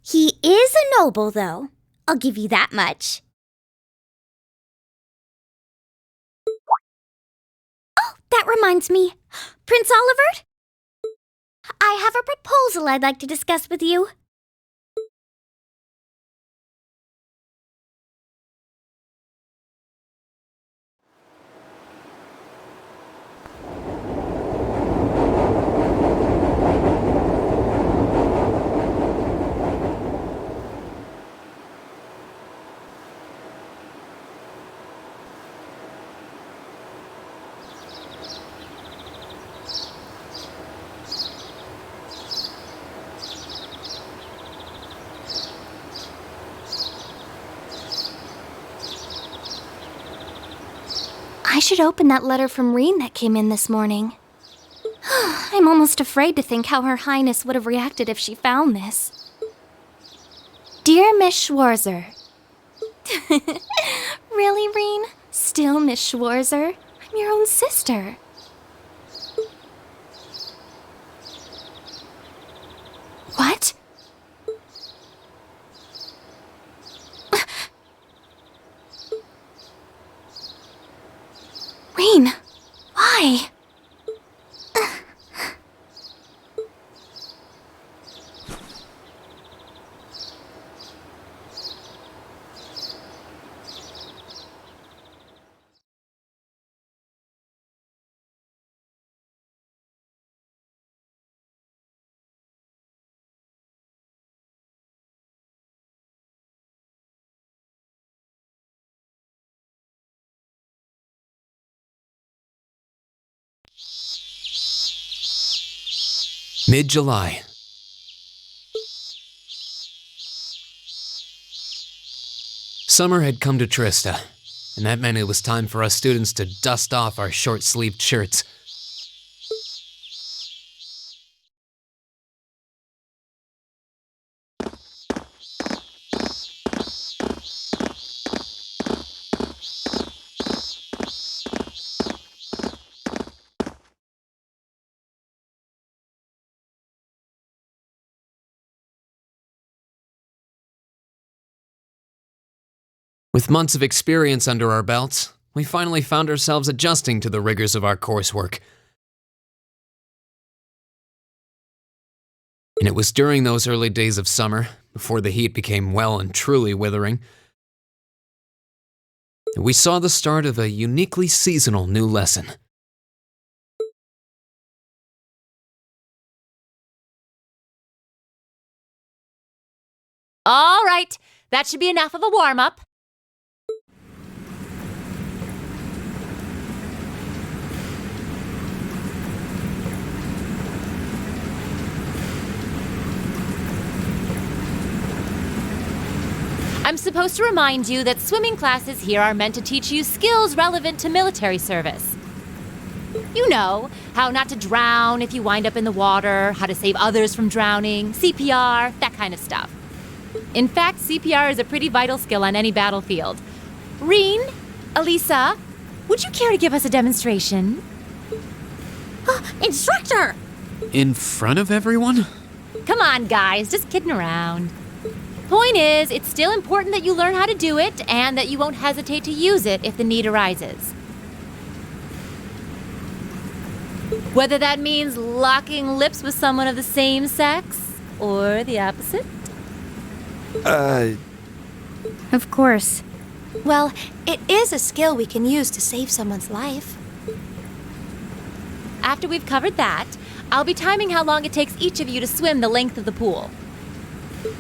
He is a noble, though. I'll give you that much. Oh, that reminds me. Prince Olivert? I have a proposal I'd like to discuss with you. I should open that letter from Rean that came in this morning. I'm almost afraid to think how Her Highness would have reacted if she found this. Dear Miss Schwarzer. Really, Rean? Still Miss Schwarzer? I'm your own sister. What? Rean, why? Mid-July. Summer had come to Trista, and that meant it was time for us students to dust off our short-sleeved shirts. With months of experience under our belts, we finally found ourselves adjusting to the rigors of our coursework. And it was during those early days of summer, before the heat became well and truly withering, that we saw the start of a uniquely seasonal new lesson. All right, that should be enough of a warm-up. I'm supposed to remind you that swimming classes here are meant to teach you skills relevant to military service. You know, how not to drown if you wind up in the water, how to save others from drowning, CPR, that kind of stuff. In fact, CPR is a pretty vital skill on any battlefield. Rean, Elisa, would you care to give us a demonstration? Instructor! In front of everyone? Come on, guys, just kidding around. Point is, it's still important that you learn how to do it and that you won't hesitate to use it if the need arises. Whether that means locking lips with someone of the same sex or the opposite. Of course. Well, it is a skill we can use to save someone's life. After we've covered that, I'll be timing how long it takes each of you to swim the length of the pool.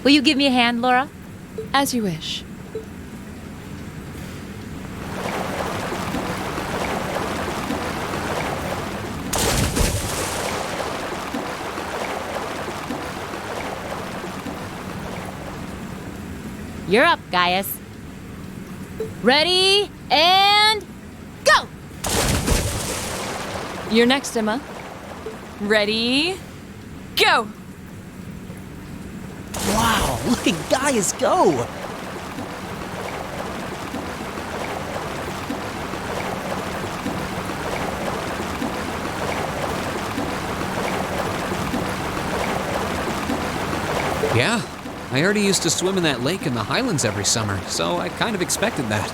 Will you give me a hand, Laura? As you wish. You're up, Gaius. Ready, and go! You're next, Emma. Ready, go! Wow, look at Gaius go! Yeah, I already used to swim in that lake in the Highlands every summer, so I kind of expected that.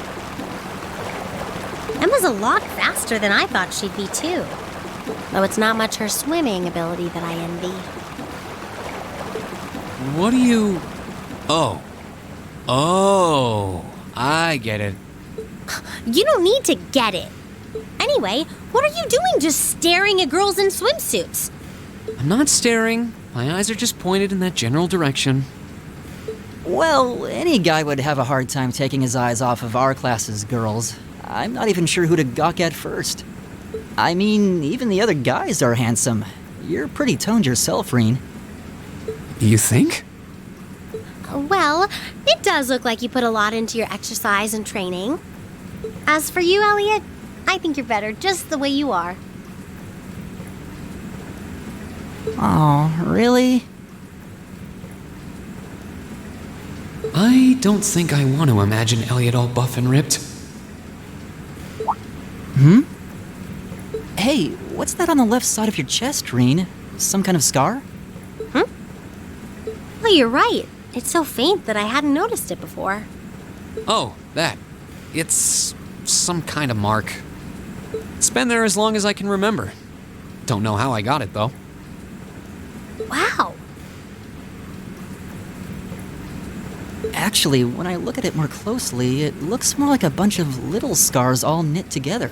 Emma's a lot faster than I thought she'd be, too. Though it's not much her swimming ability that I envy. What do you... Oh, I get it. You don't need to get it. Anyway, what are you doing just staring at girls in swimsuits? I'm not staring. My eyes are just pointed in that general direction. Well, any guy would have a hard time taking his eyes off of our class's girls. I'm not even sure who to gawk at first. I mean, even the other guys are handsome. You're pretty toned yourself, Rean. You think? Well, it does look like you put a lot into your exercise and training. As for you, Elliot, I think you're better just the way you are. Oh, really? I don't think I want to imagine Elliot all buff and ripped. Hey, what's that on the left side of your chest, Rean? Some kind of scar? Well, you're right. It's so faint that I hadn't noticed it before. Oh, that. It's some kind of mark. It's been there as long as I can remember. Don't know how I got it, though. Wow. Actually, when I look at it more closely, it looks more like a bunch of little scars all knit together.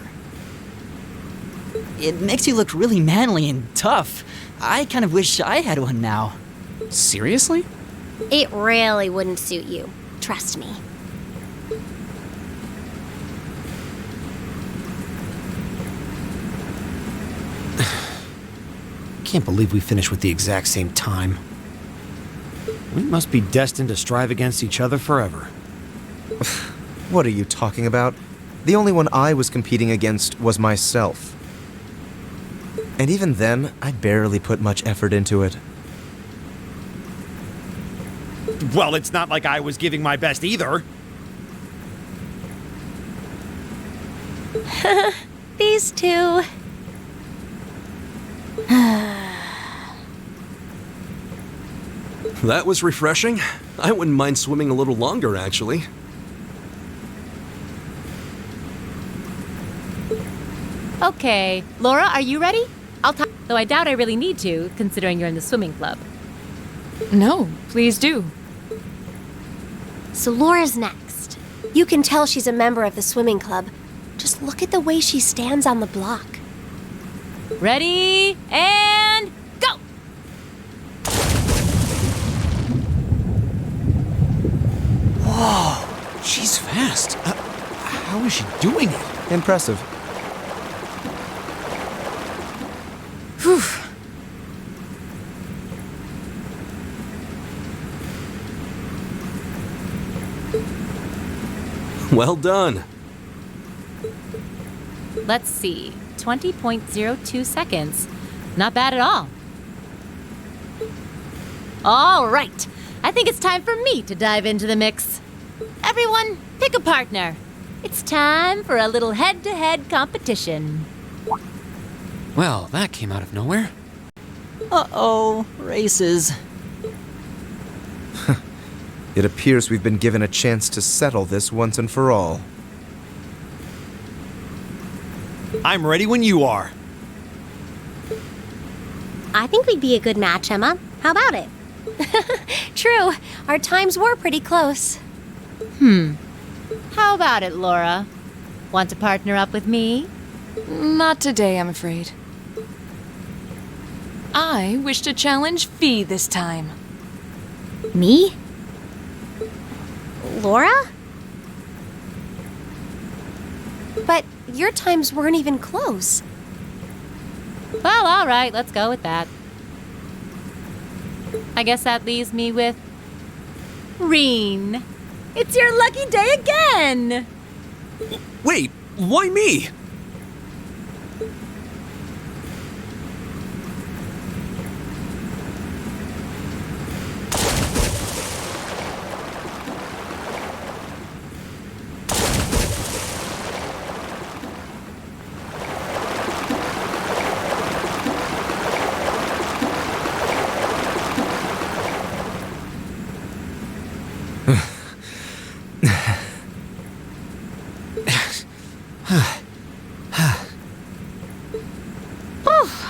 It makes you look really manly and tough. I kind of wish I had one now. Seriously? It really wouldn't suit you. Trust me. Can't believe we finished with the exact same time. We must be destined to strive against each other forever. What are you talking about? The only one I was competing against was myself. And even then, I barely put much effort into it. Well, it's not like I was giving my best either. These two. That was refreshing. I wouldn't mind swimming a little longer, actually. Okay, Laura, are you ready? Though I doubt I really need to, considering you're in the swimming club. No, please do. So Laura's next. You can tell she's a member of the swimming club. Just look at the way she stands on the block. Ready, and go! Whoa, she's fast. How is she doing it? Impressive. Whew. Well done. Let's see. 20.02 seconds. Not bad at all. All right. I think it's time for me to dive into the mix. Everyone, pick a partner. It's time for a little head-to-head competition. Well, that came out of nowhere. Uh-oh, races. It appears we've been given a chance to settle this once and for all. I'm ready when you are. I think we'd be a good match, Emma. How about it? True, our times were pretty close. How about it, Laura? Want to partner up with me? Not today, I'm afraid. I wish to challenge Fee this time. Me? Laura? But your times weren't even close. Well, all right, let's go with that. I guess that leaves me with Rean. It's your lucky day again! Wait, why me?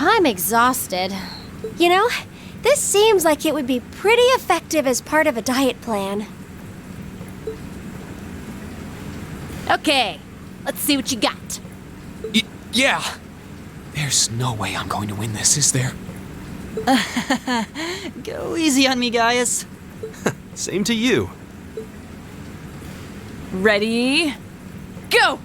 I'm exhausted. You know, this seems like it would be pretty effective as part of a diet plan. Okay, let's see what you got. Yeah. There's no way I'm going to win this, is there? Go easy on me, Gaius. Same to you. Ready? Go!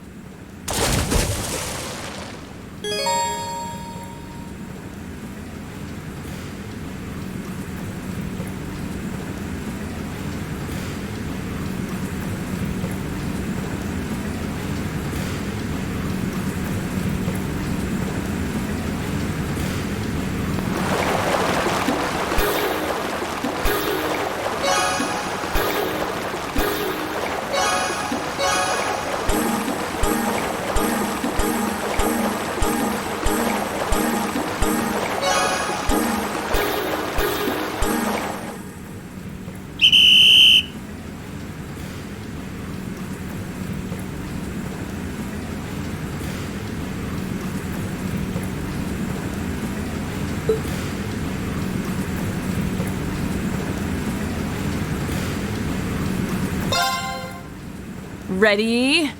Ready?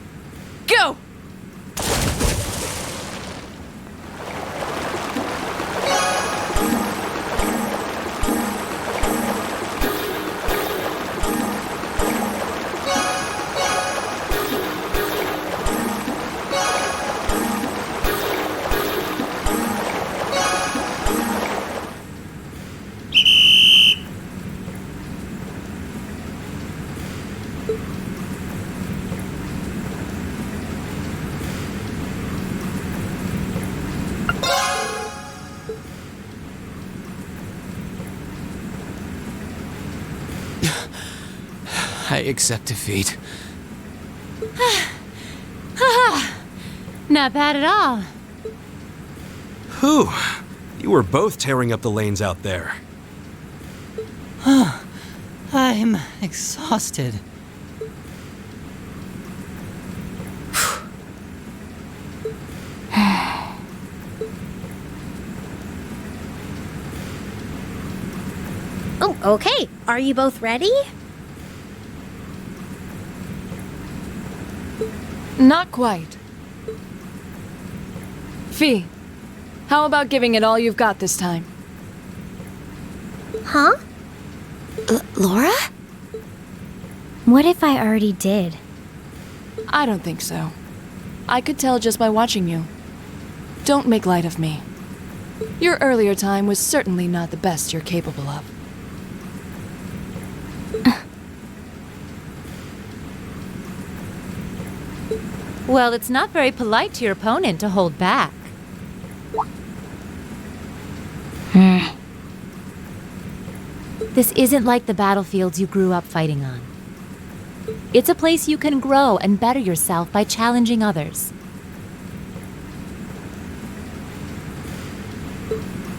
Go! I accept defeat. Not bad at all. Whew. You were both tearing up the lanes out there. I'm exhausted. Oh, okay. Are you both ready? Not quite. Fee, how about giving it all you've got this time? Huh? Laura? What if I already did? I don't think so. I could tell just by watching you. Don't make light of me. Your earlier time was certainly not the best you're capable of. Well, it's not very polite to your opponent to hold back. This isn't like the battlefields you grew up fighting on. It's a place you can grow and better yourself by challenging others.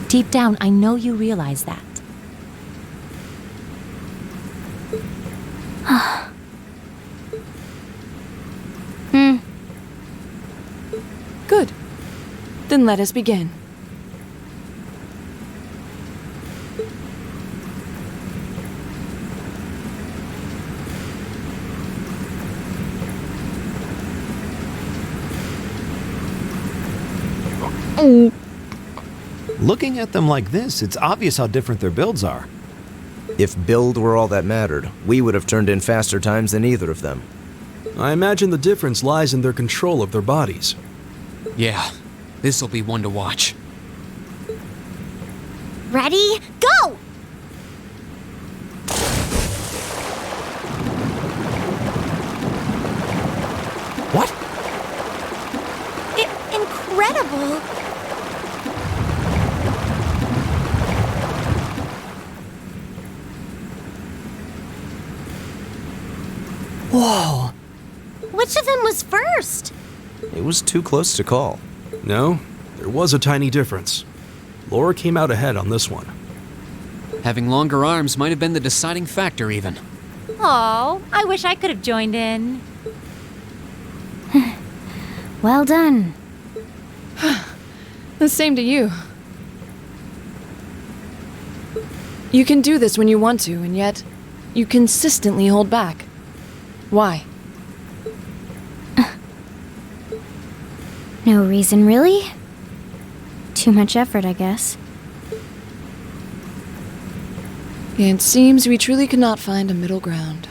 Deep down, I know you realize that. Good. Then let us begin. Looking at them like this, it's obvious how different their builds are. If build were all that mattered, we would have turned in faster times than either of them. I imagine the difference lies in their control of their bodies. Yeah, this'll be one to watch. Ready? Go! What? Incredible! Whoa! Which of them was first? It was too close to call. No, there was a tiny difference. Laura came out ahead on this one. Having longer arms might have been the deciding factor, even. Oh, I wish I could have joined in. Well done. The same to you. You can do this when you want to, and yet you consistently hold back. Why? No reason, really? Too much effort, I guess. It seems we truly cannot find a middle ground.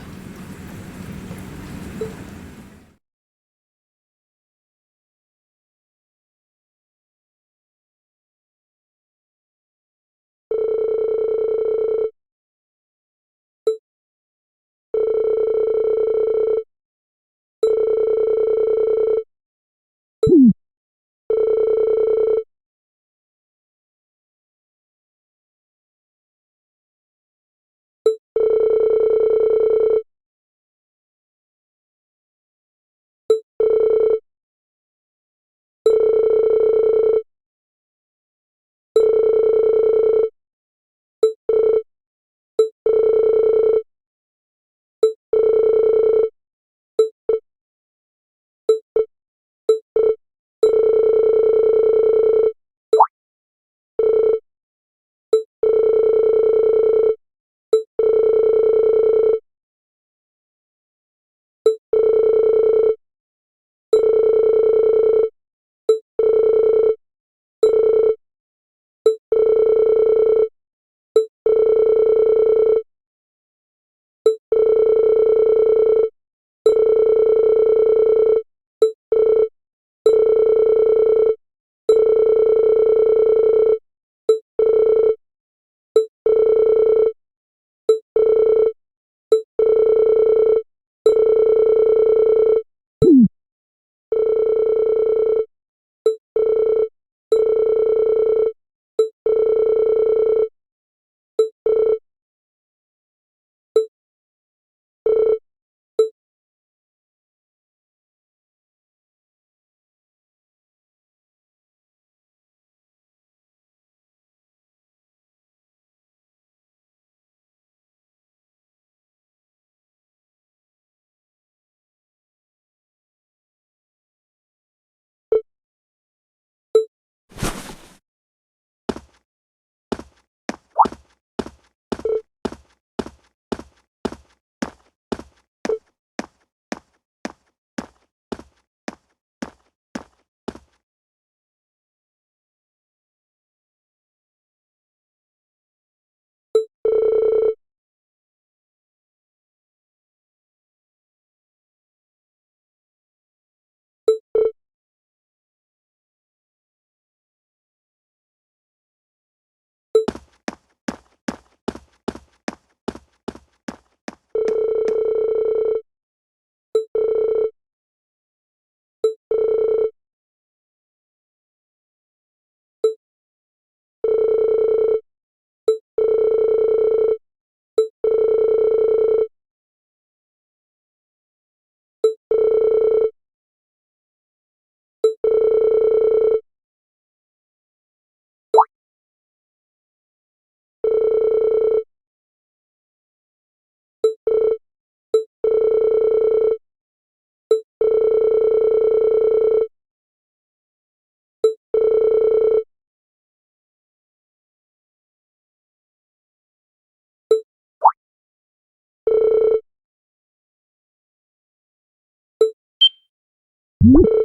You